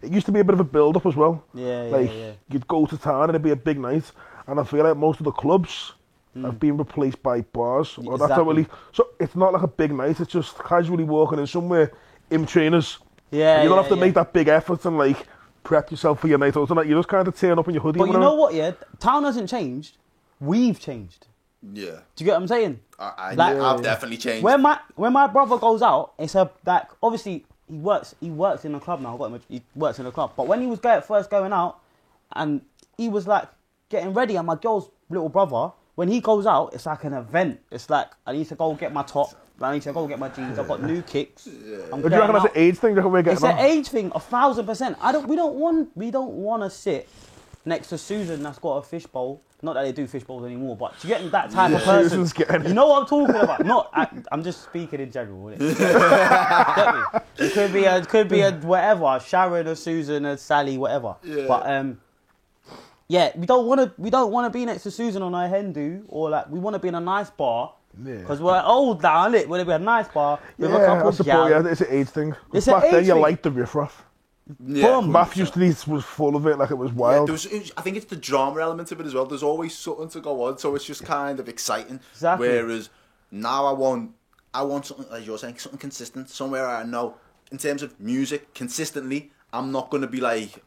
It used to be a bit of a build-up as well. You'd go to town and it'd be a big night, and I feel like most of the clubs have been replaced by bars. Or that's how really. So it's not like a big night. It's just casually walking in somewhere in trainers. Yeah, you don't have to make that big effort and like prep yourself for your night out. You just kind of turn up in your hoodie. But you know what? Yeah, town hasn't changed. We've changed. Yeah. Do you get what I'm saying? I've definitely changed. When my brother goes out, it's like obviously. He works in a club now. He works in a club. But when he was first going out, and he was like getting ready, and my girl's little brother, when he goes out, it's like an event. It's like I need to go get my top. I need to go get my jeans. I've got new kicks. Do you reckon that's an age thing? It's an age thing, 1,000%. We don't want to sit next to Susan that's got a fishbowl. Not that they do fish bowls anymore, but to get that type of person, you know what I'm talking about. I'm just speaking in general. Get me? It could be a whatever, Sharon or Susan or Sally, whatever. Yeah. But we don't want to be next to Susan on her hen do, or like we want to be in a nice bar. Because we're old now, innit? We want to be in a nice bar with a couple of gals. Yeah, it's an age thing. Back then, you liked the riffraff. Yeah, Matthew Street was full of it, like it was wild. Yeah, I think it's the drama element of it as well. There's always something to go on, so it's just kind of exciting. Exactly. Whereas now I want something, like you're saying, something consistent, somewhere I know, in terms of music, consistently, I'm not going to be like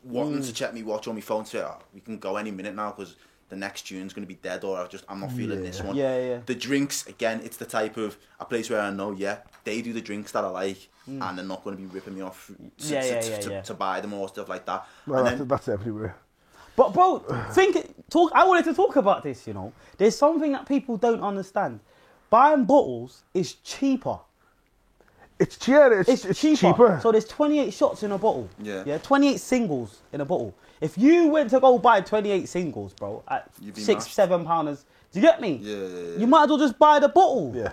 wanting to check my watch on my phone to say, we can go any minute now because the next tune's going to be dead, or I'm not feeling this one. Yeah. The drinks, again, it's the type of a place where I know, they do the drinks that I like, and they're not going to be ripping me off to buy them or stuff like that. Well, that's everywhere. But bro, I wanted to talk about this, you know. There's something that people don't understand. Buying bottles is cheaper. It's cheaper. So there's 28 shots in a bottle. Yeah, 28 singles in a bottle. If you went to go buy 28 singles, bro, at £6-7, do you get me? Yeah. You might as well just buy the bottle. Yeah.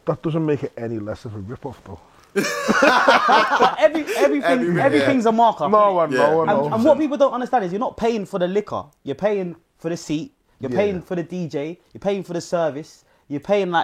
That doesn't make it any less of a rip-off, though. But everything's a markup. No one. And what people don't understand is you're not paying for the liquor. You're paying for the seat. You're paying for the DJ. You're paying for the service. You're paying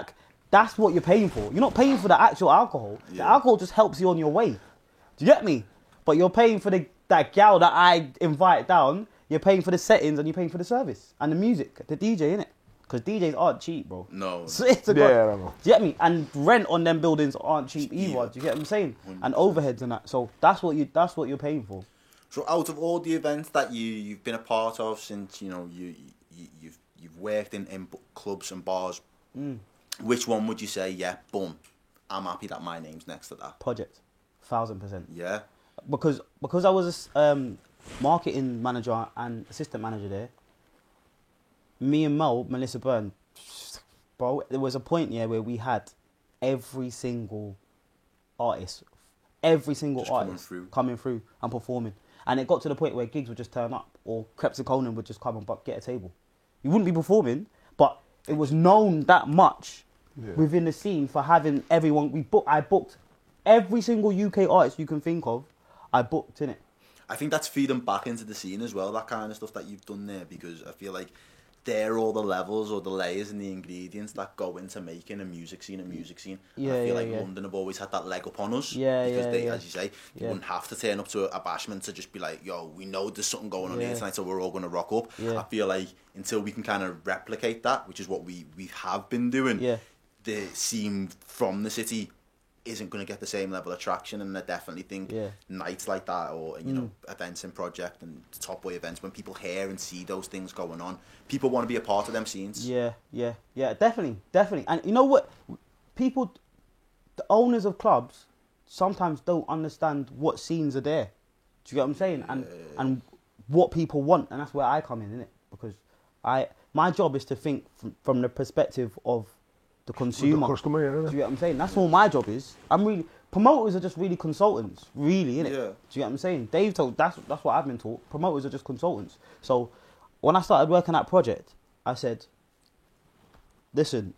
that's what you're paying for. You're not paying for the actual alcohol. The alcohol just helps you on your way. Do you get me? But you're paying for that gal that I invite down. You're paying for the settings and you're paying for the service and the music, the DJ, innit? Because DJs aren't cheap, bro. No. Swear to God. Yeah, I know. Do you get me? And rent on them buildings aren't cheap either. Yeah. Do you get what I'm saying? 100%. And overheads and that. So that's what you're paying for. So out of all the events that you've been a part of since you've worked in clubs and bars, which one would you say? Yeah, boom, I'm happy that my name's next to that Project, 1000%. Yeah, Because I was a marketing manager and assistant manager there. Me and Melissa Byrne, bro, there was a point where we had every single artist coming through and performing. And it got to the point where gigs would just turn up, or Krebs and Conan would just come and get a table. You wouldn't be performing, but it was known that much within the scene for having everyone. I booked every single UK artist you can think of. I booked in it. I think that's feeding back into the scene as well, that kind of stuff that you've done there, because I feel like they're all the levels or the layers and the ingredients that go into making a music scene. Yeah, I feel like yeah. London have always had that leg up on us. Yeah, because they, yeah. as you say, you wouldn't have to turn up to a bashment to just be like, yo, we know there's something going on here tonight, so we're all going to rock up. Yeah. I feel like until we can kind of replicate that, which is what we have been doing, the scene from the city isn't going to get the same level of traction. And I definitely think nights like that, or events in Project and Top Boy events, when people hear and see those things going on, people want to be a part of them scenes. Yeah, definitely. And you know what? People, the owners of clubs, sometimes don't understand what scenes are there. Do you get what I'm saying? And what people want, and that's where I come in, innit? Because my job is to think from the perspective of the consumer. The customer, yeah. Do you get what I'm saying? That's all my job is. Promoters are just really consultants, really, innit? Yeah. Do you get what I'm saying? Dave told, that's what I've been taught. Promoters are just consultants. So when I started working at Project, I said, listen,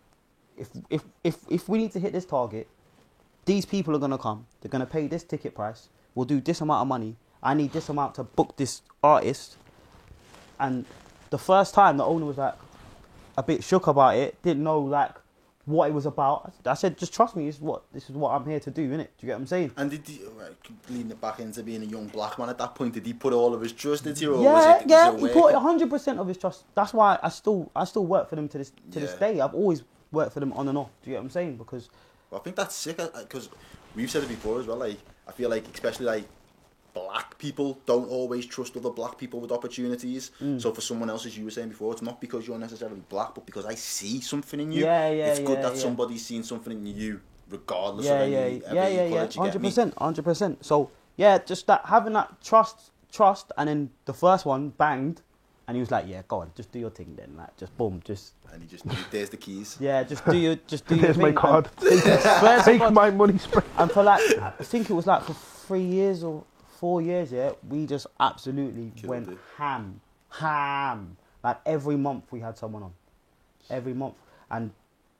if we need to hit this target, these people are gonna come. They're gonna pay this ticket price. We'll do this amount of money. I need this amount to book this artist. And the first time, the owner was like a bit shook about it. Didn't know like what it was about. I said, just trust me. This is what I'm here to do, innit? Do you get what I'm saying? And did he, leading it back into being a young black man at that point, did he put all of his trust into you? Or He put 100% of his trust. That's why I still work for them to this day. I've always worked for them on and off. Do you get what I'm saying? Because I think that's sick, because we've said it before as well. Like, I feel like, especially like black people don't always trust other black people with opportunities. So for someone else, as you were saying before, it's not because you're necessarily black, but because I see something in you. It's good that somebody's seen something in you, regardless of any colour. 100%. So just that, having that trust, and then the first one banged, and he was like, "Yeah, go on, just do your thing then." Like, just boom, just. And he just, there's the keys. Yeah, just do your thing. Here's my card. Take my money. And for like, I think it was like for 3 years or 4 years, we just absolutely went ham. Like every month we had someone on, every month. And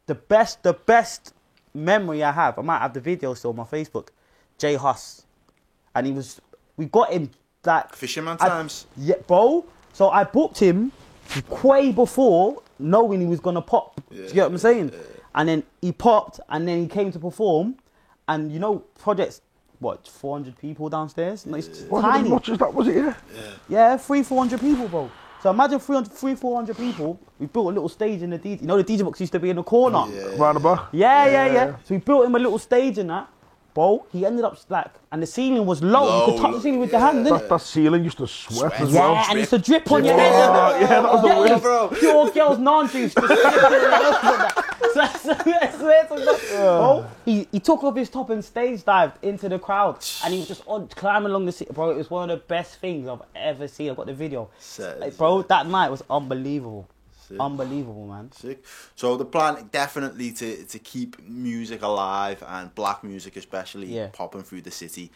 the best memory I have, I might have the video still on my Facebook, Jay Huss, and we got him like Fisherman times. Yeah, bro. So I booked him way before knowing he was gonna pop. Do you get what I'm saying? And then he popped, and then he came to perform, and Project's 400 people downstairs? No, it's tiny. As much as that, was it? Yeah, 300-400 people, bro. So imagine 300-400 people. We built a little stage in the DJ. The DJ box used to be in the corner. Round about. Yeah. So we built him a little stage in that. Bro, he ended up and the ceiling was low. You could touch the ceiling with your hand, didn't it? That ceiling used to sweat as well. Yeah, and it used to drip on your head. Yeah, that was the worst. Bro. Pure girls non-juice. I swear to God. Bro, he took off his top and stage dived into the crowd, and he was just climbing along the ceiling. Bro, it was one of the best things I've ever seen. I've got the video. Bro, that night was unbelievable. Sick. Unbelievable, man. Sick. So the plan definitely to keep music alive, and black music especially, popping through the city.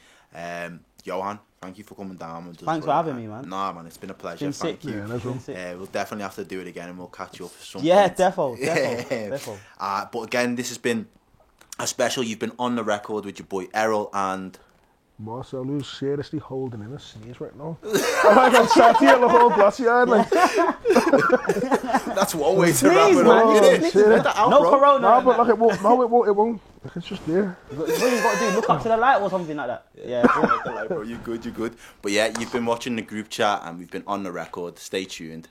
Johan, thank you for coming down. Thanks for having me, man. Nah, man, it's been a pleasure. Thank you. We'll definitely have to do it again, and we'll catch you up for something. Yeah, defo. But again, this has been a special. You've been on the record with your boy Errol and Marcel, who's seriously holding in a sneeze right now. I got sat here the whole glassy eyed. That's one way to wrap it up. No corona. No, but like it won't. Like it's just there. What you got to do? Look up to the light or something like that. Yeah. Bro, you're good. But yeah, you've been watching the group chat, and we've been on the record. Stay tuned.